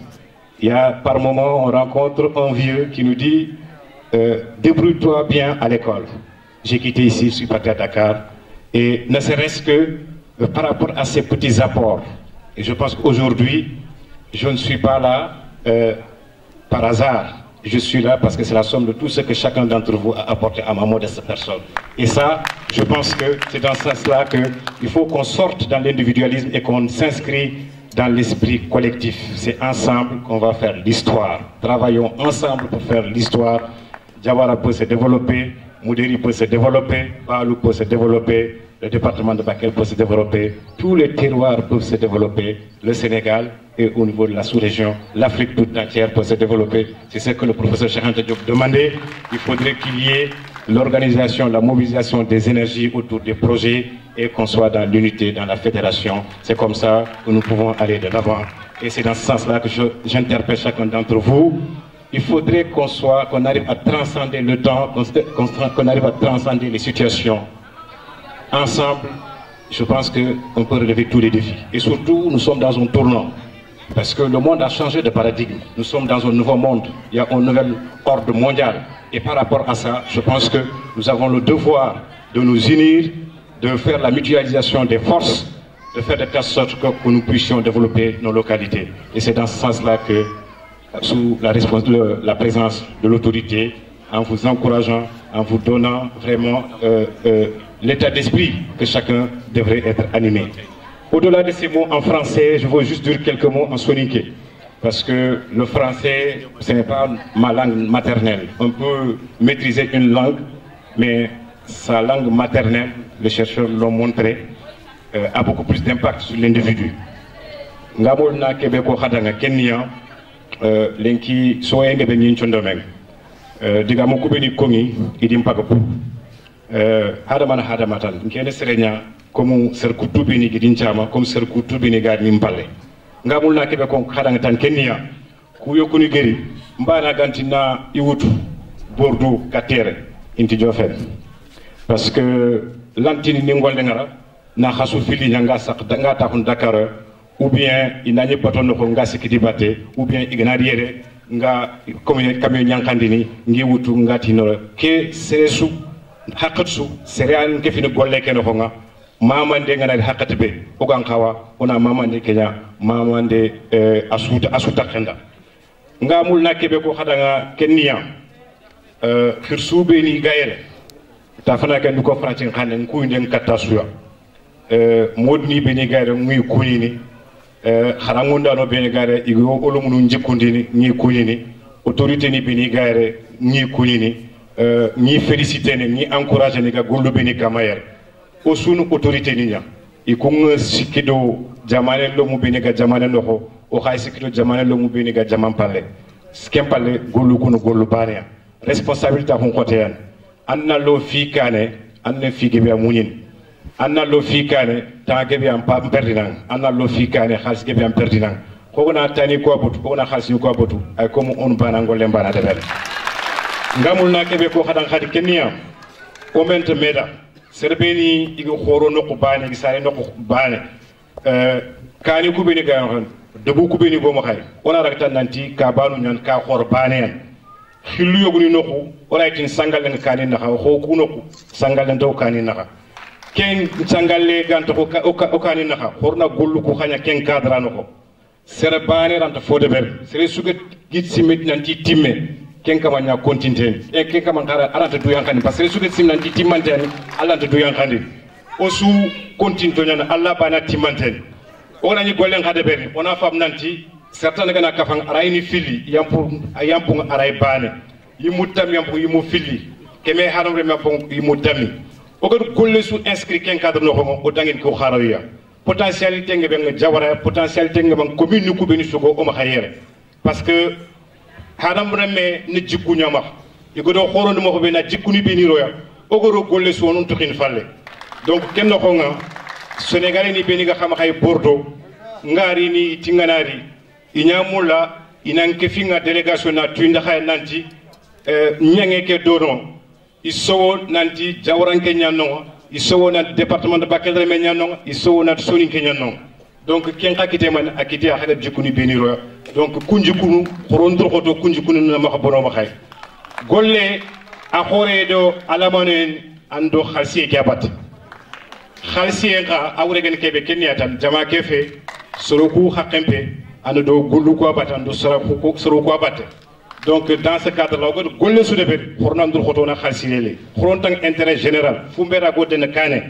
Il y a par moment, on rencontre un vieux qui nous dit débrouille-toi bien à l'école. J'ai quitté ici, je suis parti à Dakar. Et ne serait-ce que par rapport à ces petits apports. Et je pense qu'aujourd'hui, je ne suis pas là par hasard. je suis là parce que c'est la somme de tout ce que chacun d'entre vous a apporté à ma modeste personne. Et ça, je pense que c'est dans ce sens-là qu'il faut qu'on sorte dans l'individualisme et qu'on s'inscrit dans l'esprit collectif. C'est ensemble qu'on va faire l'histoire. Travaillons ensemble pour faire l'histoire. Diawara peut se développer, Moudéri peut se développer, Balou peut se développer, le département de Bakel peut se développer, tous les terroirs peuvent se développer, le Sénégal et au niveau de la sous-région, l'Afrique toute entière peut se développer. C'est ce que le professeur Cheikh Anta Diop demandait. Il faudrait qu'il y ait l'organisation, la mobilisation des énergies autour des projets et qu'on soit dans l'unité, dans la fédération. C'est comme ça que nous pouvons aller de l'avant. Et c'est dans ce sens-là que j'interpelle chacun d'entre vous. Il faudrait qu'on arrive à transcender le temps, qu'on arrive à transcender les situations. Ensemble, je pense qu'on peut relever tous les défis. Et surtout, nous sommes dans un tournant. Parce que le monde a changé de paradigme. Nous sommes dans un nouveau monde. Il y a un nouvel ordre mondial. Et par rapport à ça, je pense que nous avons le devoir de nous unir, de faire la mutualisation des forces, de faire de telle sorte que nous puissions développer nos localités. Et c'est dans ce sens-là que, sous la présence de l'autorité, en vous encourageant, en vous donnant vraiment l'état d'esprit que chacun devrait être animé. Au-delà de ces mots en français, je veux juste dire quelques mots en soninké. Parce que le français, ce n'est pas ma langue maternelle. On peut maîtriser une langue, mais sa langue maternelle, les chercheurs l'ont montré, a beaucoup plus d'impact sur l'individu. Ngamol na Québécois Khadanga Kenya, lenki soyenge be nyin chondomeng. Diga mo kubeni kongi idim pagapu. Hadamana hadamatan. Nkene serenya comme serkutu bini gidin chama comme serkutu bini gadi nimpalle. Ngamul na Québécois Khadanga tan Kenya. Kuyo kuni geri mbana gantina iwutu Bordeaux katere inti jofen. Parce que lantini ningol ngara na khasu fili nyanga sak danga ta hun Dakar ou bien inanye batono ko nga sikiti batte ou bien ignariere nga comme camion nyankandini ngi wutu ngati no ke seresu hakatsu serean ke fini golle ken ko nga mamande ngana hakati be o gan kawa ona mamande kenya mamande asuta khenda ngamul nakebe ko khadanga kenya khirsube ni gaere ta fana kan ko franci xane ko ndem katasuya modni beni gaere muy kunini xarangunda no beni gaere igo olumunu njikundini ni kunini autorité ni beni gaere ni kunini ni féliciter ni encourager ni ga gollu beni kamayer o sunu autorité ni nya ikunga sikido jamane lo mu beni ga jamane no ko o xay sikido jamane lo mu beni ga jamam palle skempale gollu kuno gollu bania responsabilité ko koteyan anna lo fi kane anna fi gebe amunin anna lo fi kane ta gebe am perdinan anna lo fi kane khals gebe am perdinan ko na tani ko botu ko na khals ko botu ay comme on bana ngol mbana debel ngamul na gebe ko khadan khadi kenya o mente meda serbeni igo khoro no ko bane gi sare no ko bane kani ku beni ga on debu ku beni bo mo khay ona rakta nanti ka banu nyan ka khor bane khilu yoguni noku oraytin sangal kani naka ho ku noku sangal ndaw kani naka ken sangalle ganto ko o kani naka horna gollu ko khanya ken kadra noko sere bane ranta fode ber sere suget git simit nanti timme ken kama nya kontinten e ken kama ngara aranta du yankani parce que suget sim nanti timmanteni alanta du yankani o su kontinto nyana alla bana timmanten ona ni gollen khade ber ona fam nanti certains gana kafang arayni fili yampu aray bane yimutam yampu yimu fili keme haram re yampu yimutami o ko golle su inscrit ken cadre no ko o dangin ko kharawiya potentialité ngebe nga jawara potentialité ngebe commune ku beni sugo o ma khayere parce que haram reme ne jikku nyama igodo khoro mo ko be na jikku ni beni roya o go golle su wonon to kin falle donc ken no ko nga sénégalais ni beni ga xam xay Bordeaux ngari ni tinganari inyamula inanke finga délégation na tuinda khay nanti nyange ke dono isowo nanti jawranke nyanno isowo na département de Bakel me nyanno isowo na soninke nyanno donc ken kakite man akite hakada jikuni beniro donc kunjikunu khorondro khoto kunjikunu na ma bono ma khay golle a khore do alamanen ando khalsi ke abat khalsi ka awregen kebe kenyatan jama kefe soroku hakempe ando do gollu ko batan do soro ko batte Donc dans ce cadre-là, golle sous début, pour nous retourner à Khalsilele, pour intérêt général, Fumbera Godene Kane.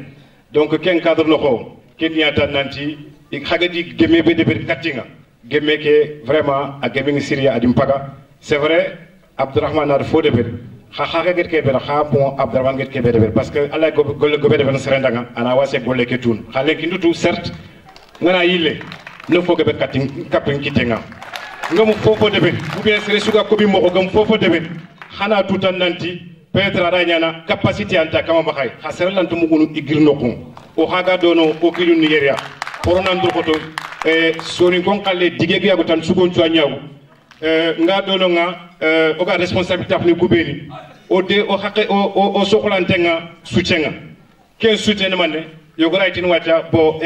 Donc quel cadre loco, quel y a tananti, et Hagadi Gemebe de Katinga, Gemeke vraiment à Geming Syria à Dimpaga. C'est vrai, Abdurrahman Arfo de Bel, Hahaget Keber, Habon, Abdurrahman Get Keber, parce que Allah Gole Gobe de Serendanga, Anawase Gole Ketun, Halekinutu, certes, Nana Ile, ne faut que Kating, Kapin Kitenga. Ngam fofo debe ou bien sere suga ko bi mo gam fofo debe xana tutan nanti petra rañana capacité anta kama baxay xasere lantu mu gunu igir nokku o haga dono o kilu nigeria porona ndur koto soni kon xale digege yago tan sugon ci ñaw nga dono nga o ga responsabilité ni kubeni o de o xaqe o soxlante nga soutien ken soutien man yo goraytin wata bo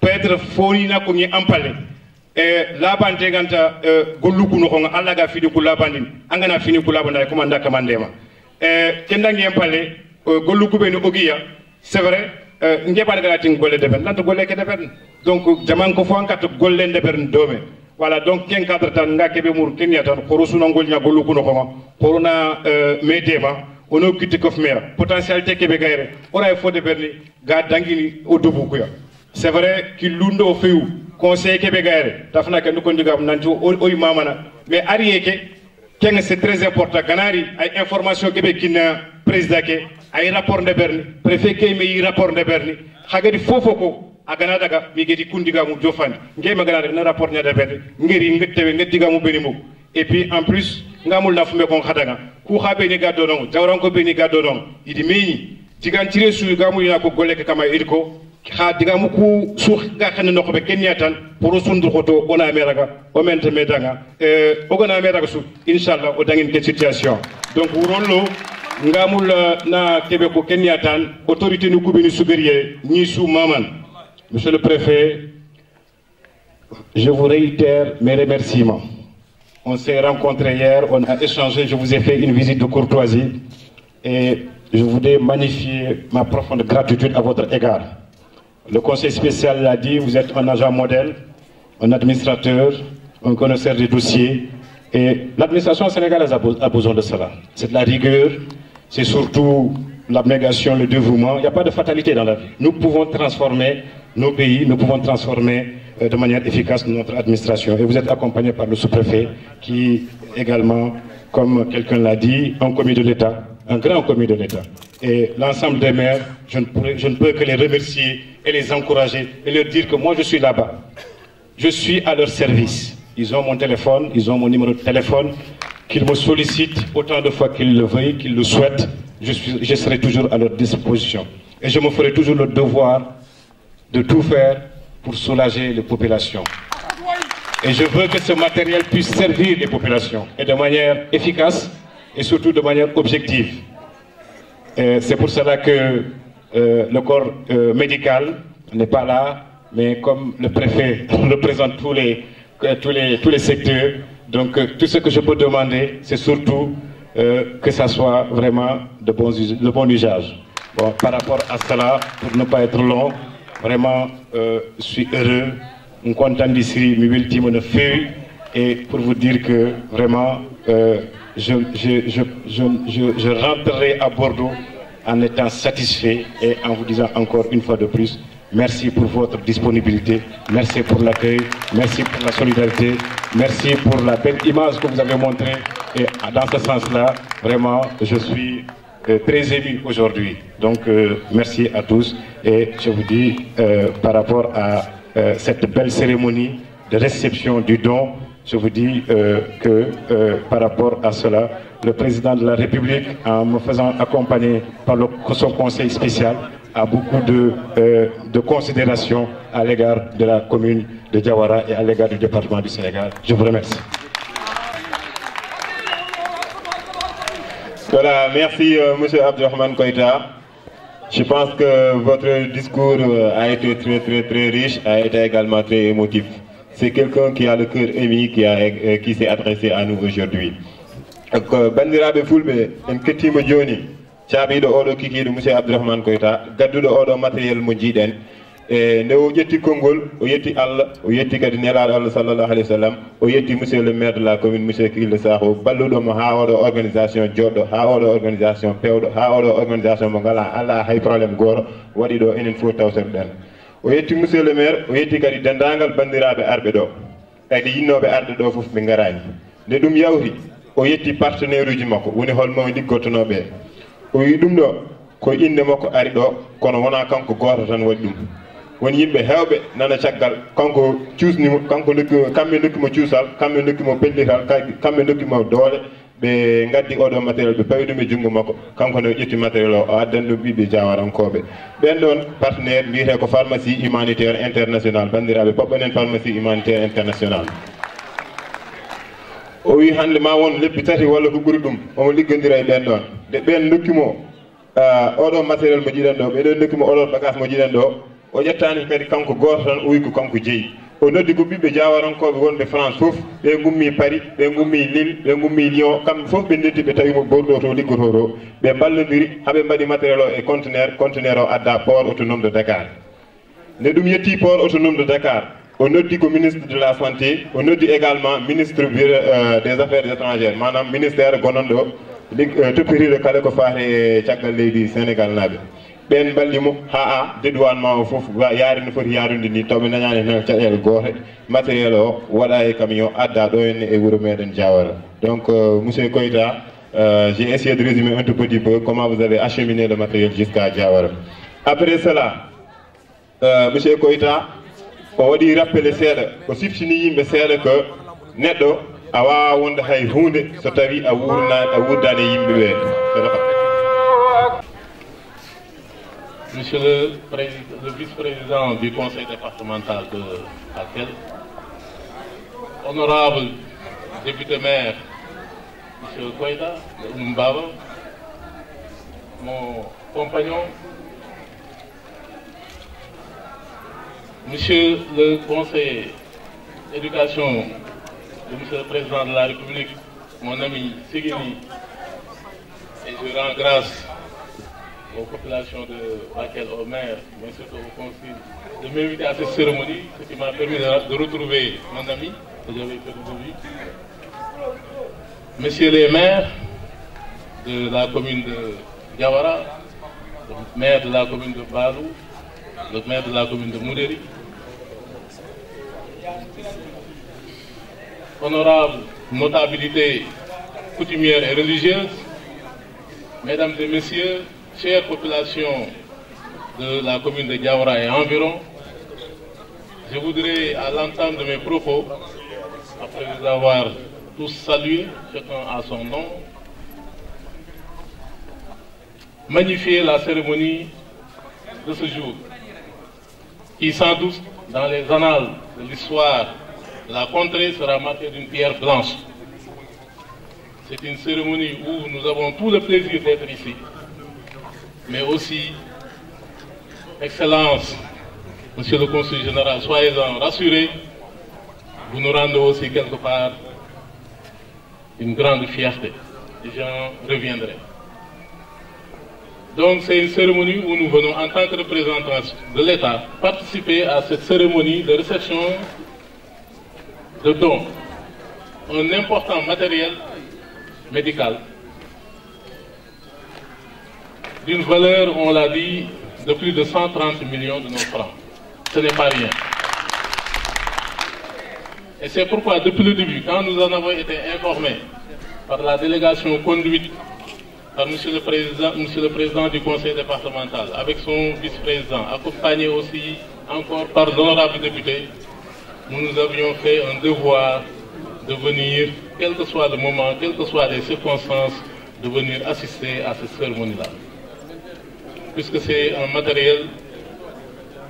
petra foni na ko ngi ampale labante ganta golluku no ko alla ga fidi ku labandin angana fini ku labanda ko manda kamandema kendangi empale golluku be no ogiya c'est vrai ngeba daga tin golle deben lan golle ke deben donc jaman ko fo ankat golle deben dome voilà donc ken cadre tan ngake be mur ken yatan khorosu no golnya golluku no ko corona medema ono kitti kof mer potentialité ke be gayre ora fo de berni ga dangini o dubu ko ya c'est vrai qu'il lundo feu conseil kébégaire dafna ke ndiko ndigam nanti oy mamana mais arieke ken c'est très important ganari ay information kébé kina président ke ay rapport de berni préfet ke me rapport de berni xagadi fofoko agana daga mi gedi kundigamu jofani ngey magana na rapport nya de berni ngiri ngetewe ngedigamu benimo et puis en plus ngamul na fume kon khadaga ku khabe ni gaddo non jawran ko be ni gaddo non idi meñi tigan tire su gamu ina ko goleke kama ediko ha diga muku su ga xane no ko be kenyatan pour sundur khoto ona meraga o mente medanga o gona meraga su inshallah o dangin de situation donc wurollo ngamul na kebe ko kenyatan autorité nu kubini supérieur ni sous maman monsieur le préfet je vous réitère mes remerciements. On s'est rencontrés hier, on a échangé, je vous ai fait une visite de courtoisie et je voudrais magnifier ma profonde gratitude à votre égard. Le conseil spécial l'a dit, vous êtes un agent modèle, un administrateur, un connaisseur des dossiers et l'administration sénégalaise a besoin de cela. C'est de la rigueur, c'est surtout l'abnégation, le dévouement. Il n'y a pas de fatalité dans la vie. Nous pouvons transformer nos pays, nous pouvons transformer de manière efficace notre administration. Et vous êtes accompagné par le sous-préfet qui également, comme quelqu'un l'a dit, un commis de l'État, un grand commis de l'État. Et l'ensemble des maires, je ne peux que les remercier et les encourager et leur dire que moi je suis là-bas. Je suis à leur service. Ils ont mon téléphone, ils ont mon numéro de téléphone, qu'ils me sollicitent autant de fois qu'ils le veuillent, qu'ils le souhaitent. Je serai toujours à leur disposition. Et je me ferai toujours le devoir de tout faire pour soulager les populations. Et je veux que ce matériel puisse servir les populations et de manière efficace et surtout de manière objective. C'est pour cela que le corps médical n'est pas là, mais comme le préfet représente tous les secteurs, donc tout ce que je peux demander, c'est surtout que ça soit vraiment de bon usage. Bon, par rapport à cela, pour ne pas être long, vraiment, je suis heureux, on content d'ici, et pour vous dire que vraiment, je rentrerai à Bordeaux en étant satisfait et en vous disant encore une fois de plus, merci pour votre disponibilité, merci pour l'accueil, merci pour la solidarité, merci pour la belle image que vous avez montrée. Et dans ce sens-là, vraiment, je suis très ému aujourd'hui. Donc, merci à tous. Et je vous dis, par rapport à cette belle cérémonie de réception du don, je vous dis que par rapport à cela, le président de la République, en me faisant accompagner par son conseil spécial, a beaucoup de considération à l'égard de la commune de Diawara et à l'égard du département du Sénégal. Je vous remercie. Voilà, merci M. Abdurrahman Koïta. Je pense que votre discours a été très riche, a été également très émotif. C'est quelqu'un qui a le cœur ému, qui s'est adressé à nous aujourd'hui. Bandirabe Fulbe, en kettima joni, caabiɗo oɗo kikiɗo monsieur Abdourahmane Koïta, gadduɗo oɗo matériel mo jiiɗen, e nde o ƴetti konngol o yetti Allah o yetti kadi nelaɗo Allah sallallahu alayhi wa sallam o yetti monsieur le maire de la commune monsieur Kille Sakho balluɗomo ha oɗo organisation joɗɗo ha oɗo organisation pewɗo ha oɗo organisation mo ngala ala hay probléme goto waɗi ɗo enen fof tawtorɗen o yetti monsieur le maire o yetti kadi dendagal bandiraɓe arɓe ɗo kadi yinnoɓe arde ɗo foof ɓe garani nde ɗum yawti o yetti partenaire uji makko woni holmo liggotonoɓe o wi ɗum ɗo ko inde makko ari ɗo kono wona kanko goto tan waɗi ɗum woni yimɓe hewɓe nana caggal kanko cuusnimo kanko kamɓe dokkimo cuusal kamɓe dokkimo pellital kamɓe dokkimo doole ɓe gaddi oɗo matériel ɓe pawi ɗum e junngo makko kanko ne ƴetti matériel o addani ɗum ɓiɓɓe jawarankoɓe ɓen ɗon partenaire wiyete ko pharmacie humanitaire international bandiraɓe poɓɓenen pharmacie humanitaire international o wi hande ma won lebbi tati walla ko ɓuuri ɗum omo liggodira e ɓen ɗon nde ɓen dokkimo oɗo matériel mo jiɗen ɗo ɓeɗon dokkimo oɗo bagage mo jiɗen ɗo o ƴettani kadi kanko goto tan o wi ko kanko jeeyi o noddi ko ɓiɓɓe jawarankoɓe wonɓe France fof ɓe gummi Paris ɓe gummi Lille ɓe gummi Lyon kamɓe fof ɓe ndetti ɓe tawimo Bordeaux to liggoto to ɓe ballodiri haaɓe mbaɗi matériel o e conteneur o adda port autonome de Dakar nde ɗum yetti port autonome de Dakar o noddi ko ministre de la santé o noddi également ministre des affaires étrangères manam ministère gononɗo toppitiɗo kala ko faate e caggal leydi Sénégal naaɓe ɓen ballimo ha dédouanement o foof yaari no foti yaarude ni tawɓe dañani tan caɗele goote matériel o waɗa e camion adda ɗo henne e wuuro meɗen Diawara donc monsieur Koïta j'ai essayé de résumer un tout petit peu comment vous avez acheminé le matériel jusqu'à Diawara après cela monsieur Koïta o waɗi rappelé seeɗa o siftini yimɓe seeɗa que neɗɗo a wawa wonde hay hunde so tawi a wurdani yimɓe ɓe Monsieur le vice-président du conseil départemental de Bakel, honorable député maire, monsieur Koïta, Mbaba, mon compagnon, monsieur le conseiller d'éducation de monsieur le président de la République, mon ami Seguini, et je rends grâce aux populations de Bakel, au maire, mais surtout au conseil, de m'inviter à cette cérémonie, ce qui m'a permis de retrouver mon ami que j'avais perdu de vue. Messieurs les maires de la commune de Diawara, le maire de la commune de Balou, le maire de la commune de Moudéri, honorables notabilités coutumières et religieuses, mesdames et messieurs, chère population de la commune de Diawara et environ, je voudrais, à l'entame de mes propos, après vous avoir tous salués, chacun à son nom, magnifier la cérémonie de ce jour, qui sans doute, dans les annales de l'histoire de la contrée, sera marquée d'une pierre blanche. C'est une cérémonie où nous avons tout le plaisir d'être ici, mais aussi, Excellence, Monsieur le Conseiller Général, soyez-en rassurés, vous nous rendez aussi quelque part une grande fierté, et j'en reviendrai. Donc c'est une cérémonie où nous venons en tant que représentants de l'État participer à cette cérémonie de réception de dons, un important matériel médical d'une valeur, on l'a dit, de plus de 130 millions de nos francs. Ce n'est pas rien. Et c'est pourquoi, depuis le début, quand nous en avons été informés par la délégation conduite par Monsieur le Président du Conseil départemental, avec son vice-président, accompagné aussi encore par l'honorable député, nous avions fait un devoir de venir, quel que soit le moment, quelles que soient les circonstances, de venir assister à cette cérémonie-là. Puisque c'est un matériel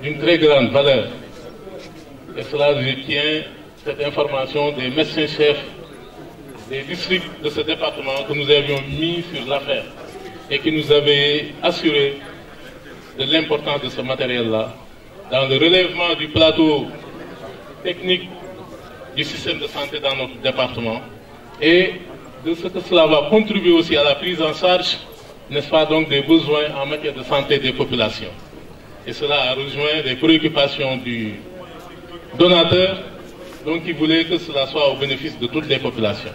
d'une très grande valeur. Et cela, je tiens cette information des médecins-chefs des districts de ce département que nous avions mis sur l'affaire et qui nous avaient assuré de l'importance de ce matériel-là dans le relèvement du plateau technique du système de santé dans notre département et de ce que cela va contribuer aussi à la prise en charge, n'est-ce pas, donc des besoins en matière de santé des populations. Et cela a rejoint les préoccupations du donateur, donc il voulait que cela soit au bénéfice de toutes les populations.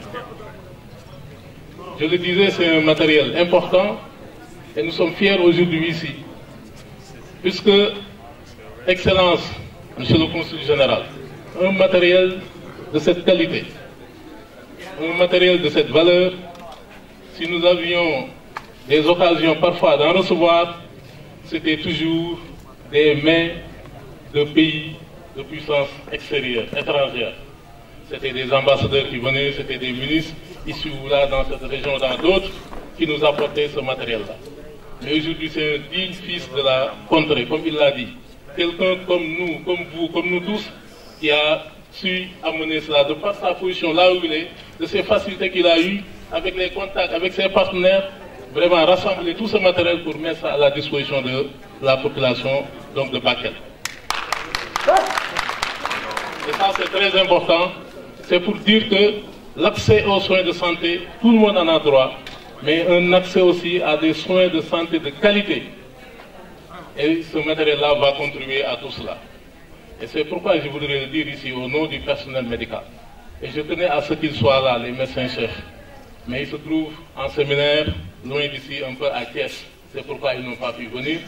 Je le disais, c'est un matériel important et nous sommes fiers aujourd'hui ici, puisque, Excellence, Monsieur le Consul Général, un matériel de cette qualité, un matériel de cette valeur, si nous avions des occasions parfois d'en recevoir, c'était toujours des mains de pays de puissance extérieure, étrangère. C'était des ambassadeurs qui venaient, c'était des ministres ici ou là dans cette région, dans d'autres, qui nous apportaient ce matériel-là. Mais aujourd'hui, c'est un digne fils de la contrée, comme il l'a dit. Quelqu'un comme nous, comme vous, comme nous tous, qui a su amener cela de par sa position là où il est, de ses facilités qu'il a eues, avec les contacts, avec ses partenaires, vraiment rassembler tout ce matériel pour mettre ça à la disposition de la population donc de Bakel. Et ça, c'est très important. C'est pour dire que l'accès aux soins de santé, tout le monde en a droit, mais un accès aussi à des soins de santé de qualité. Et ce matériel-là va contribuer à tout cela. Et c'est pourquoi je voudrais le dire ici au nom du personnel médical. Et je tenais à ce qu'ils soient là, les médecins-chefs. Mais ils se trouvent en séminaire, loin d'ici, un peu à Thiès. C'est pourquoi ils n'ont pas pu venir.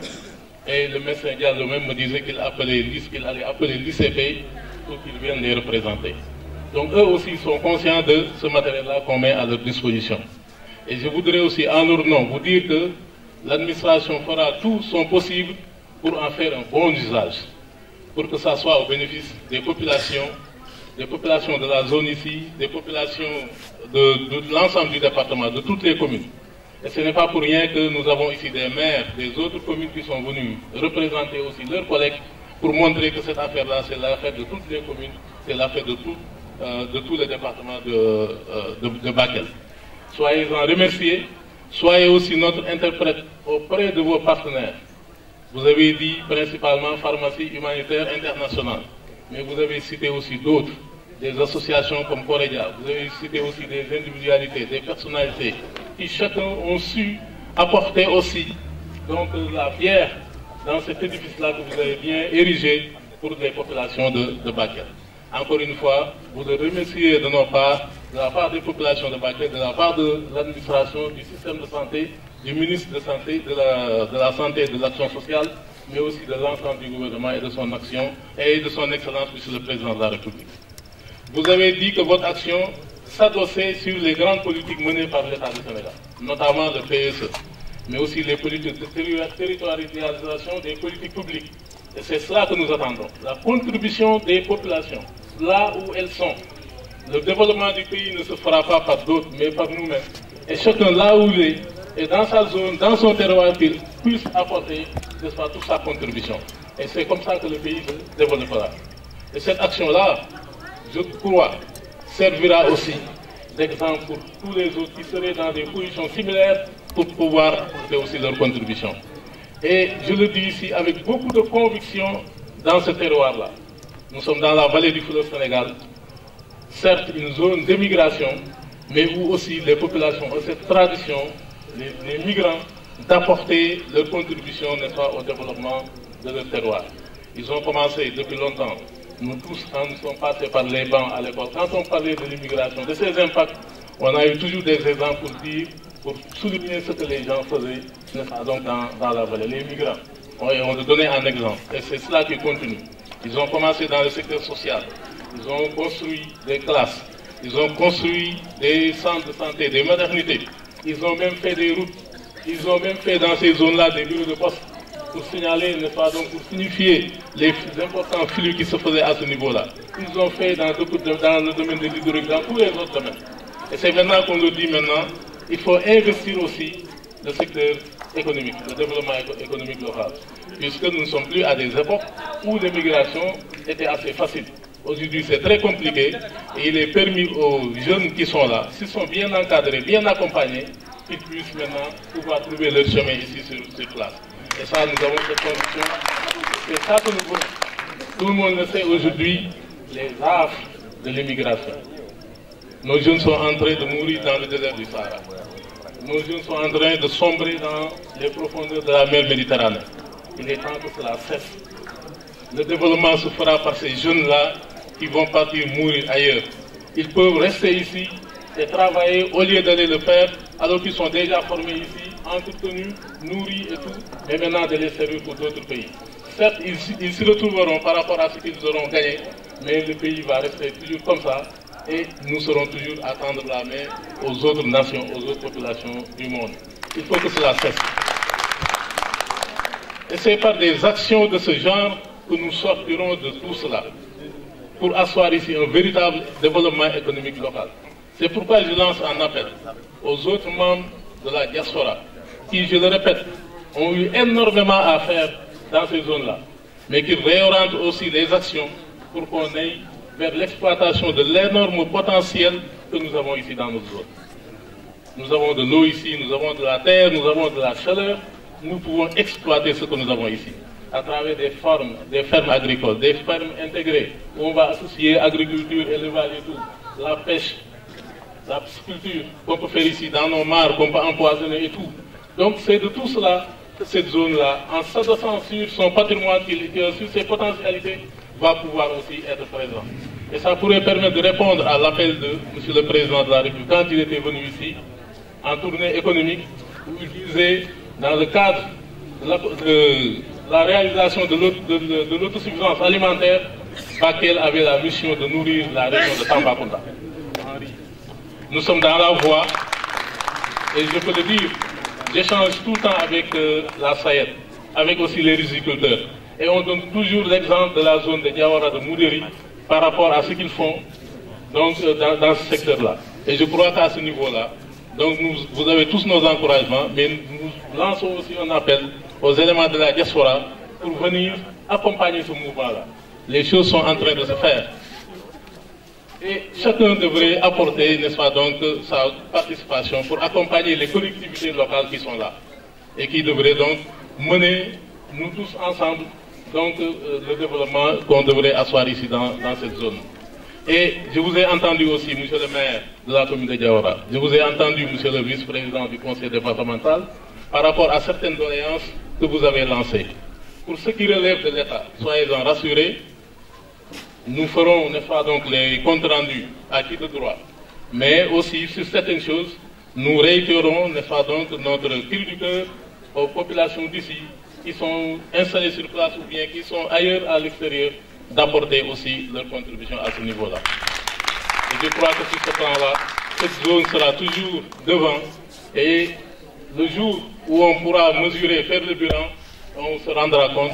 Et le médecin Diallo même me disait qu'il allait appeler l'ICP pour qu'ils viennent les représenter. Donc eux aussi sont conscients de ce matériel-là qu'on met à leur disposition. Et je voudrais aussi, en leur nom, vous dire que l'administration fera tout son possible pour en faire un bon usage, pour que ça soit au bénéfice des populations de la zone ici, des populations de l'ensemble du département, de toutes les communes. Et ce n'est pas pour rien que nous avons ici des maires des autres communes qui sont venus représenter aussi leurs collègues pour montrer que cette affaire-là, c'est l'affaire de toutes les communes, c'est l'affaire de tout le département de Bakel. Soyez-en remerciés, soyez aussi notre interprète auprès de vos partenaires. Vous avez dit principalement pharmacie humanitaire internationale, mais vous avez cité aussi d'autres, des associations comme Corédia, vous avez cité aussi des individualités, des personnalités, qui chacun ont su apporter aussi donc, la pierre dans cet édifice-là que vous avez bien érigé pour les populations de Bakel. Encore une fois, vous le remerciez de nos parts, de la part des populations de Bakel, de la part de l'administration, du système de santé, du ministre de Santé, de la Santé et de l'Action sociale, mais aussi de l'ensemble du gouvernement et de son action, et de son Excellence, Monsieur le Président de la République. Vous avez dit que votre action s'adossait sur les grandes politiques menées par l'État du Sénégal, notamment le PSE, mais aussi les politiques de territorialisation des politiques publiques. Et c'est cela que nous attendons, la contribution des populations, là où elles sont. Le développement du pays ne se fera pas par d'autres, mais par nous-mêmes. Et chacun là où il est, et dans sa zone, dans son terroir, qu'il puisse apporter, n'est-ce pas, toute sa contribution. Et c'est comme ça que le pays se développera. Et cette action-là, je crois, servira aussi d'exemple pour tous les autres qui seraient dans des positions similaires pour pouvoir apporter aussi leur contribution. Et je le dis ici avec beaucoup de conviction dans ce terroir-là. Nous sommes dans la vallée du fleuve Sénégal, certes une zone d'émigration, mais où aussi les populations ont cette tradition, les migrants, d'apporter leur contribution, n'est-ce pas, au développement de leur terroir. Ils ont commencé depuis longtemps. Nous tous, quand nous sommes passés par les bancs à l'école, quand on parlait de l'immigration, de ses impacts, on a eu toujours des exemples pour souligner ce que les gens faisaient, n'est-ce pas, donc dans la vallée, les migrants. On va donner un exemple, et c'est cela qui continue. Ils ont commencé dans le secteur social, ils ont construit des classes, ils ont construit des centres de santé, des maternités, ils ont même fait des routes, ils ont même fait dans ces zones-là des bureaux de poste pour signaler, n'est-ce pas, donc pour signifier les importants flux qui se faisaient à ce niveau-là. Ils ont fait dans le domaine de l'hydraulique, dans tous les autres domaines. Et c'est maintenant qu'on le dit maintenant, il faut investir aussi le secteur économique, le développement économique local. Puisque nous ne sommes plus à des époques où l'immigration était assez facile. Aujourd'hui, c'est très compliqué et il est permis aux jeunes qui sont là, s'ils sont bien encadrés, bien accompagnés, qu'ils puissent maintenant pouvoir trouver leur chemin ici sur place. Et ça, nous avons cette conviction. C'est ça que nous voulons. Tout le monde le sait aujourd'hui, les affres de l'immigration. Nos jeunes sont en train de mourir dans le désert du Sahara. Nos jeunes sont en train de sombrer dans les profondeurs de la mer Méditerranée. il est temps que cela cesse. Le développement se fera par ces jeunes-là qui vont partir mourir ailleurs. Ils peuvent rester ici et travailler au lieu d'aller le faire alors qu'ils sont déjà formés ici, entretenus, nourris et tout, mais maintenant de les servir pour d'autres pays. Certes, ils se retrouveront par rapport à ce qu'ils auront gagné, mais le pays va rester toujours comme ça et nous serons toujours à tendre la main aux autres nations, aux autres populations du monde. Il faut que cela cesse. Et c'est par des actions de ce genre que nous sortirons de tout cela pour asseoir ici un véritable développement économique local. C'est pourquoi je lance un appel aux autres membres de la diaspora qui, je le répète, ont eu énormément à faire dans ces zones-là, mais qui réorientent aussi les actions pour qu'on aille vers l'exploitation de l'énorme potentiel que nous avons ici dans notre zone. Nous avons de l'eau ici, nous avons de la terre, nous avons de la chaleur. Nous pouvons exploiter ce que nous avons ici à travers des fermes agricoles, des fermes intégrées où on va associer agriculture, élevage et tout, la pêche, la pisciculture qu'on peut faire ici dans nos mares, qu'on peut empoisonner et tout. Donc c'est de tout cela que cette zone-là, en s'adossant sur son patrimoine, sur ses potentialités, va pouvoir aussi être présente. Et ça pourrait permettre de répondre à l'appel de M. le Président de la République quand il était venu ici, en tournée économique, où il disait, dans le cadre de la réalisation de l'autosuffisance alimentaire, Bakel avait la mission de nourrir la région de Tambacounda. Nous sommes dans la voie, et je peux le dire, j'échange tout le temps avec la SAED, avec aussi les riziculteurs. Et on donne toujours l'exemple de la zone de Diawara de Moudéri par rapport à ce qu'ils font donc, dans ce secteur-là. Et je crois qu'à ce niveau-là, donc vous avez tous nos encouragements, mais nous lançons aussi un appel aux éléments de la diaspora pour venir accompagner ce mouvement-là. Les choses sont en train de se faire. Et chacun devrait apporter, n'est-ce pas, donc, sa participation pour accompagner les collectivités locales qui sont là. Et qui devraient donc mener, nous tous ensemble, donc, le développement qu'on devrait asseoir ici dans cette zone. Et je vous ai entendu aussi, monsieur le maire de la commune de Diawara, je vous ai entendu, monsieur le vice-président du conseil départemental, par rapport à certaines doléances que vous avez lancées. Pour ce qui relève de l'État, soyez-en rassurés, nous ferons, n'est-ce pas, donc, les comptes rendus à qui de droit. Mais aussi, sur certaines choses, nous réitérons, n'est-ce pas, donc, notre cri du cœur aux populations d'ici, qui sont installées sur place ou bien qui sont ailleurs à l'extérieur, d'apporter aussi leur contribution à ce niveau-là. Et je crois que sur ce plan-là, cette zone sera toujours devant. Et le jour où on pourra mesurer, faire le bilan, on se rendra compte,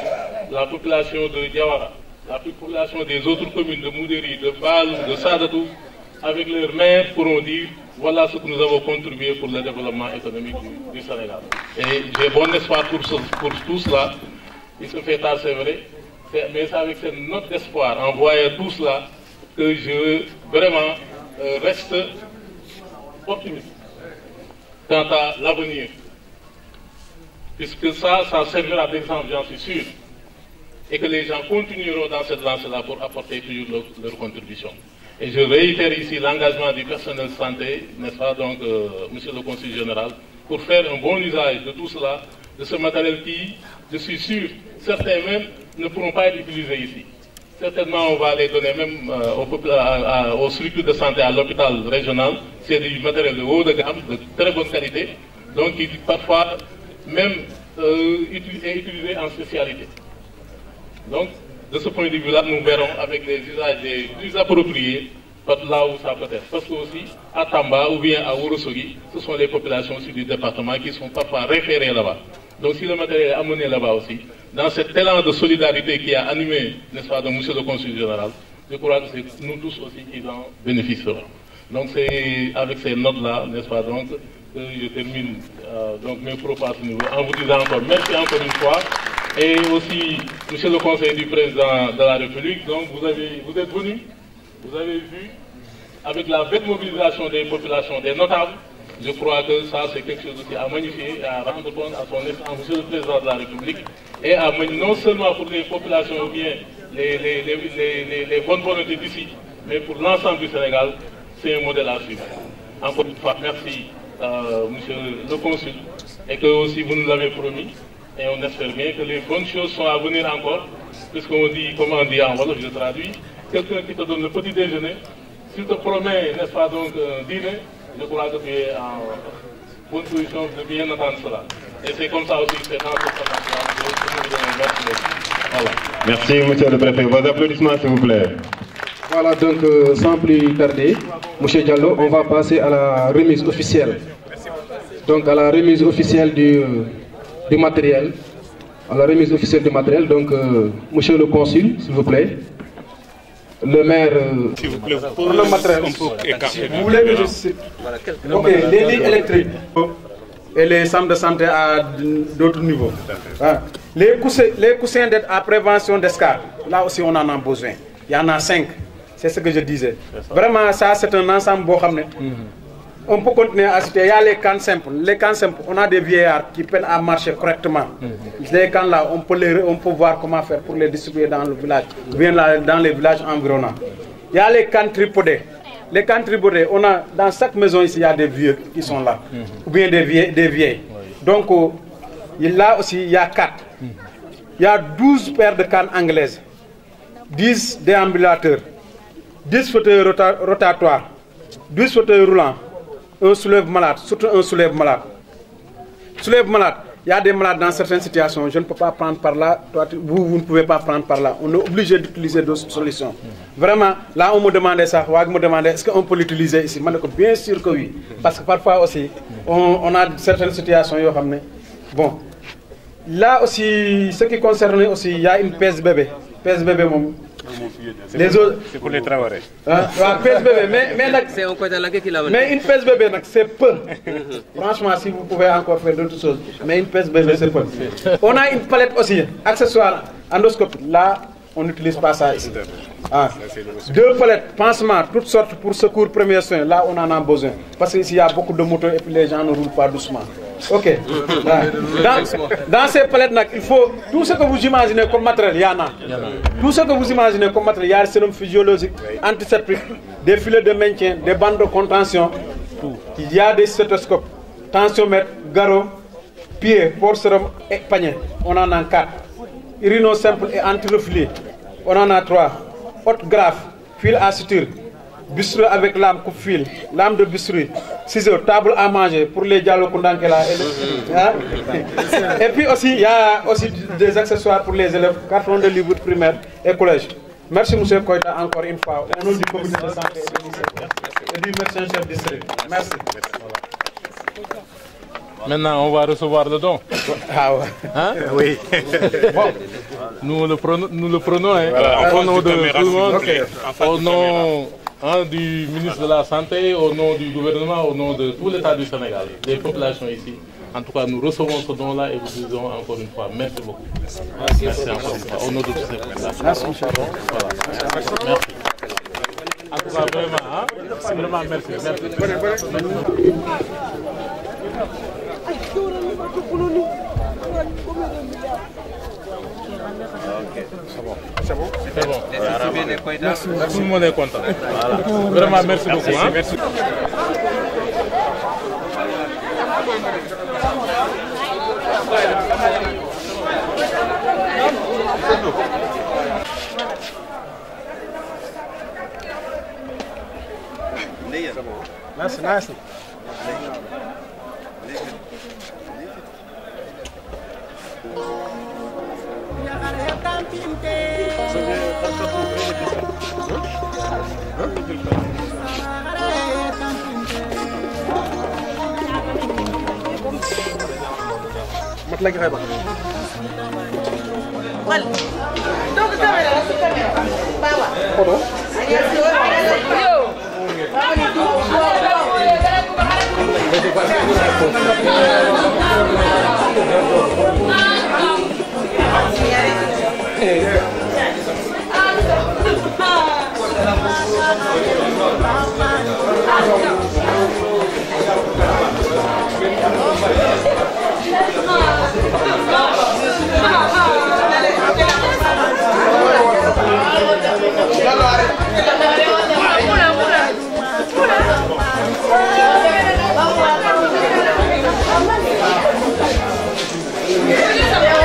la population de Diawara, la population des autres communes de Moudéri, de Bal, de Sadatou, avec leurs maires pourront dire, voilà ce que nous avons contribué pour le développement économique du Sénégal. Et j'ai bon espoir pour tout cela. Il se fait tard, c'est vrai. Mais c'est avec cette note d'espoir, en voyant tout cela, que je vraiment reste optimiste quant à l'avenir. Puisque ça servira d'exemple, j'en suis sûr. Et que les gens continueront dans cette lancée-là pour apporter toujours leur contribution. Et je réitère ici l'engagement du personnel de santé, n'est-ce pas, donc, monsieur le conseiller général, pour faire un bon usage de tout cela, de ce matériel qui, je suis sûr, certains même ne pourront pas être utilisés ici. Certainement, on va les donner même aux structures de santé, à l'hôpital régional. C'est du matériel de haut de gamme, de très bonne qualité, donc qui parfois même est utilisé en spécialité. Donc, de ce point de vue-là, nous verrons avec les usages les plus appropriés, là où ça peut être. Parce que aussi, à Tamba ou bien à Ourossogui, ce sont les populations aussi du département qui sont parfois référées là-bas. Donc si le matériel est amené là-bas aussi, dans cet élan de solidarité qui a animé, n'est-ce pas, de monsieur le consul général, je crois que c'est nous tous aussi qui en bénéficierons. Donc c'est avec ces notes-là, n'est-ce pas, donc, que je termine donc mes propos à ce niveau, en vous disant encore merci encore une fois. Et aussi, monsieur le conseiller du président de la République, donc vous êtes venu, vous avez vu, avec la belle mobilisation des populations, des notables, je crois que ça c'est quelque chose aussi à magnifier et à rendre compte à son excellence, monsieur le président de la République, et à non seulement pour les populations ou bien les bonnes volontés d'ici, mais pour l'ensemble du Sénégal, c'est un modèle à suivre. Encore une fois, merci monsieur le consul, et que aussi vous nous l'avez promis, Et on espère bien que les bonnes choses sont à venir encore, puisqu'on dit, comment on dit en Wolof, je traduis, quelqu'un qui te donne le petit déjeuner, s'il te promet, n'est-ce pas, donc un dîner, je crois que tu es en bonne position de bien entendre cela. Et c'est comme ça aussi que c'est dans cette formation. Voilà. Merci, monsieur le préfet. Vos applaudissements, s'il vous plaît. Voilà, donc sans plus tarder, monsieur Diallo, on va passer à la remise officielle. Donc à la remise officielle du matériel. À la remise officielle du matériel. Donc, monsieur le consul, s'il vous plaît. Le maire. S'il vous plaît, pour le matériel. Vous voulez que je cite? Ok, les lignes électriques et les centres de santé à d'autres niveaux. Ah. Les coussins d'aide à prévention d'escale, là aussi on en a besoin. Il y en a 5. C'est ce que je disais. Vraiment, ça c'est un ensemble. On peut continuer à citer. Il y a les camps simples. Les camps simples, on a des vieillards qui peinent à marcher correctement. Ces camps-là, on peut voir comment faire pour les distribuer dans le village, bien dans les villages environnants. Il y a les camps tripodés. Les camps tripodés, on a dans chaque maison ici, il y a des vieux qui sont là, ou bien des vieilles. Donc là aussi, il y a 4. Il y a 12 paires de cannes anglaises, 10 déambulateurs, 10 fauteuils rotatoires, 12 fauteuils roulants, un soulève malade, surtout un soulève malade. Soulève malade, il y a des malades dans certaines situations, je ne peux pas prendre par là, toi, vous ne pouvez pas prendre par là. On est obligé d'utiliser d'autres solutions. Vraiment, là on me demandait ça, on me demandait est-ce qu'on peut l'utiliser ici. Je dis bien sûr que oui, parce que parfois aussi, on a certaines situations. Bon, là aussi, ce qui concerne aussi, il y a une pèse bébé. Pèse bébé, les autres, c'est pour les travailler. C'est un côté là qui l'a. Mais une pèse bébé, c'est peu. Franchement, si vous pouvez encore faire d'autres choses, mais une pèse bébé, c'est peu. On a une palette aussi, accessoire, endoscopie. Là, on n'utilise pas ça ici. Ah. 2 palettes, pansements, toutes sortes pour secours, premiers soins. Là, on en a besoin. Parce qu'ici, il y a beaucoup de motos et puis les gens ne roulent pas doucement. Ok. Dans ces palettes, il faut tout ce que vous imaginez comme matériel, il y en a. Tout ce que vous imaginez comme matériel, il y a des sérum physiologiques, antiseptiques, des filets de maintien, des bandes de contention. Il y a des stéthoscopes, tensiomètre, garrot, pied, port sérum et panier. On en a 4. Urino simple et antireflux. On en a 3. Haute graphe, fil à suture, bistrot avec lame coupe-fil, lame de bistrot, ciseaux, table à manger pour les dialogues là. Et puis aussi, il y a aussi des accessoires pour les élèves, carton de livre primaire et collège. Merci M. Koïta encore une fois, au nom du comité de santé et du médecin chef de district. Merci. Maintenant, on va recevoir le don. Ah ouais. Hein? Oui. Bon. Nous le prenons hein, voilà, au nom de tout le monde, okay. Au nom du ministre de la Santé, au nom du gouvernement, au nom de tout l'État du Sénégal, des populations ici. En tout cas, nous recevons ce don-là et vous disons encore une fois merci beaucoup. Merci encore une fois, au nom de tous ces populations. Merci, M. Voilà. Merci. En tout cas, vraiment, merci. C'est bon. Merci. Tout le monde est content. Voilà. Vraiment, merci beaucoup. Merci. Merci. mat lagi xeeba wal donc caméra baba photo Mula.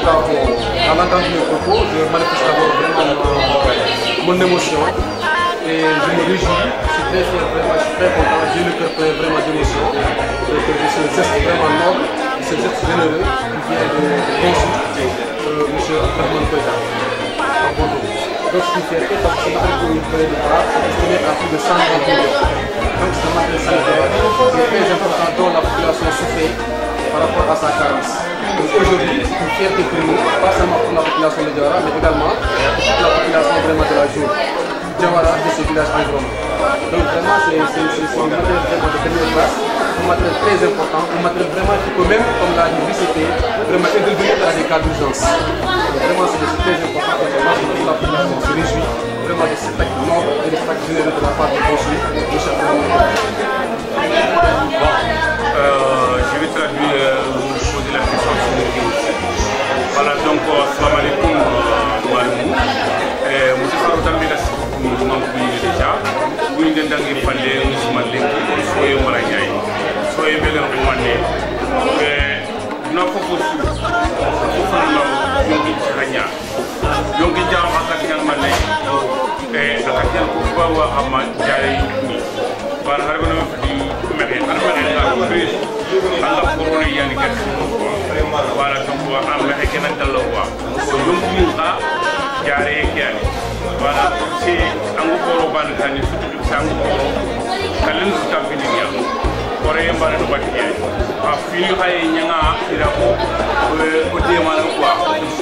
tout cas, à l'entendre mes propos, je manifeste d'abord vraiment mon émotion et je me réjouis, je suis très fier, vraiment, je suis très content, j'ai le cœur plein vraiment d'émotion. C'est un geste vraiment noble, c'est un geste généreux qui vient de consulter M. Abdrahmane Koïta à Bordeaux. Donc je suis fier parce que c'est une très de bras, c'est estimé à plus de 100 millions. Donc c'est un matériel sanitaire qui est très important dont la population souffrait par rapport à sa carence. Donc aujourd'hui, c'est une fierté pour nous, pas seulement pour la population de Diawara, mais également pour toute la population vraiment de la Djour, Diawara et ses villages environnants. Donc vraiment, c'est un matériel vraiment de première classe, un matériel très important, un matériel vraiment qui peut même, comme l'a dit VCP, vraiment intervenir dans des cas d'urgence. Vraiment, c'est très important pour la population se réjouit vraiment de cet acte noble et de cet acte généreux de la part du consul, de chef de je vais traduire vous poser la question sur le vidéo. Voilà, donc, salam alaikum, monsieur Faroutan Bilas, nous déjà. Vous avez dit que nous soyez malades, soyez bien recommandés.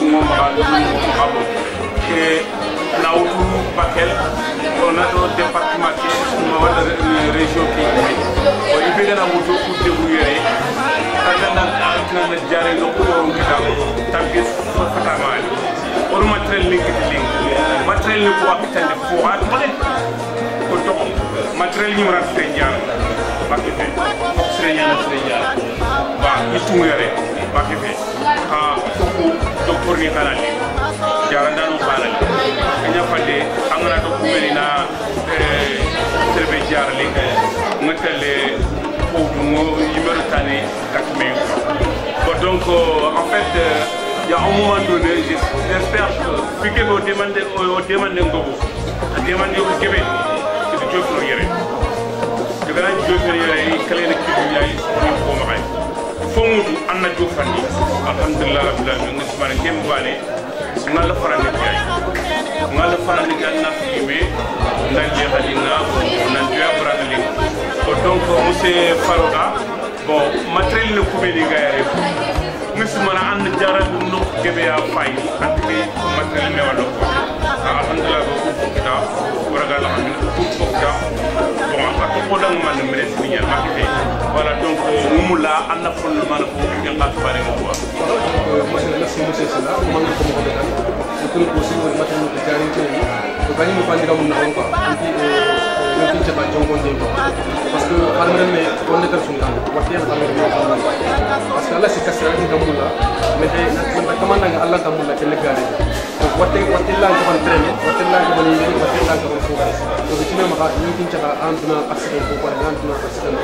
Nous avons fait Bakel, on a un département qui est une région qui est dans moto pour débrouiller. Quand on a déjà le coup de taper fatamalement. On matériel liquide, matériel pour habiter le foie, matériel numéro 3, donc en fait il y a un moment donné, j'espère que vu que vous demandez au Québec, c'est du job de Yéré. Je vais dire que les clés de Kibouya sont pour Fondu Anna Jofani, Alhamdulillah, nous sommes en Kembane, nous allons faire un détail. Nous allons faire un détail dans le film, dans le Hadina, dans le Bradley. Donc, monsieur Farouda, bon, matériel le pouvait les gars. Nous sommes en Diara, nous Kébéa Faï, matériel le Walo. Alhamdulillah, voilà donc nous là on a fait le mal pour que on fasse pareil quoi. Merci monsieur Sala, comment on peut dire que le possible de mettre notre garantie de gagner le panneau comme on quoi. Donc il pas de parce que on est sur parce que là c'est cassé mais comment Allah tamula que le gars donc what là je vais traîner what là je vais aller what là je vais faire donc tu m'as pas ñu tin ca anduna accident ko par anduna accident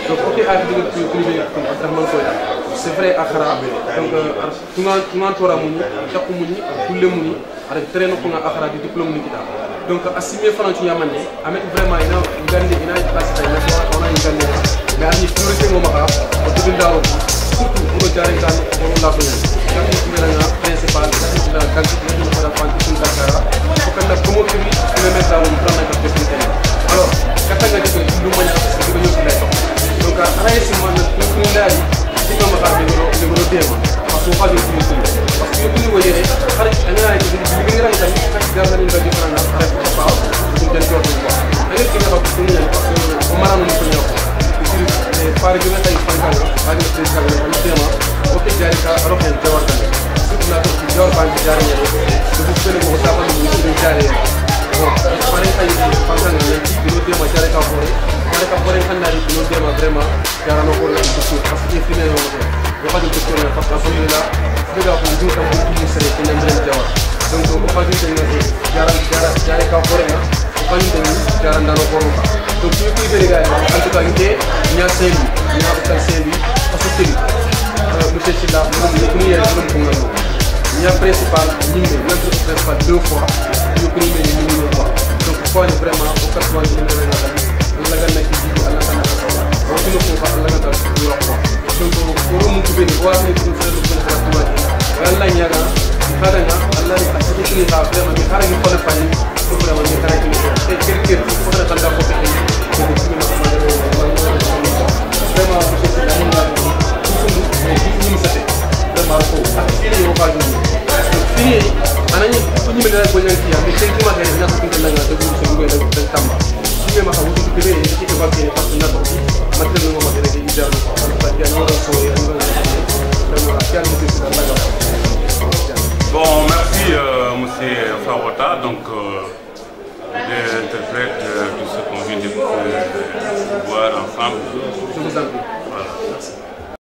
donc ok à dire que privé comme Abdrahmane Koïta c'est vrai akhara donc tunga tora muni takku muni kulle muni avec traîner ko akhara di diplôme ni kita donc assimé franchu yamane avec vraiment ina passé tay on a une gande mais ani priorité mo maka ko tudin dawo surtout pour jare kan on la ko kan ni ngana principal kan kan ni para panti Dakar ko kan la promo ki le mettre dans un plan de définition alors katanga de lu mo ñu ko ñu lay donc ara ci man ko ndari ci ma ka be numéro 2 parce que pas de plus parce que ñu wone xarit ana ay li ngi ran tan kat da nga ñu da di fana ara ko pa ñu den do ko ana ci nga ko ñu parce que ko maranu ko ñu ci par exemple tay fangala ani ci kala ñu tema ok jari ka ro hen jawar tan surtout la ko jawar ban jari ñe do bu fele ko ta ba ñu ci jari bon par exemple fangala ñu ci ñu tema jari ka fore kan na ñu tema vraiment jara no ko la ci parce que fini yo ko ba ñu ko parce que alhamdulillah de la ko ñu tam ko ñu sere ko ñu jawar donc ko ba ñu ñu jara ka fore na ko ñu jara ndano ko donc ñu koy bëri gars en tout cas ñu ñaar Saint-Louis ñaar Saint-Louis parce que le monsieur Chila le premier il y a principal principal 2 fois le premier numéro 3 donc quoi vraiment au 80 la ga nek ci Allah tan ko ci ko fa Allah tan du wax donc ko mu ko ben wa ni ko fa ko fa tuwa wala ñaga xaraña Allah ni ak ci li ha vraiment ni xarañu ko fa ni ko vraiment ni xarañu te quelque ko fa tan ko fa ni ko ci ni ma vraiment monsieur la ni la ko ni saté vraiment ko ak ci ni ko fa ni fini anani ko ni me la ko ñanti ya mais c'est qui ma gay na ko ko la nga de ko so ko da tamba ci ma xawu ci kebe ci ko bakki parce que na ko ma tele mo ma tele ci jaru ko parce que ñu so ya ñu vraiment quel monsieur la nga Bon, merci monsieur Farota, donc l'interprète de tout ce qu'on vient de voir ensemble. Je vous en prie.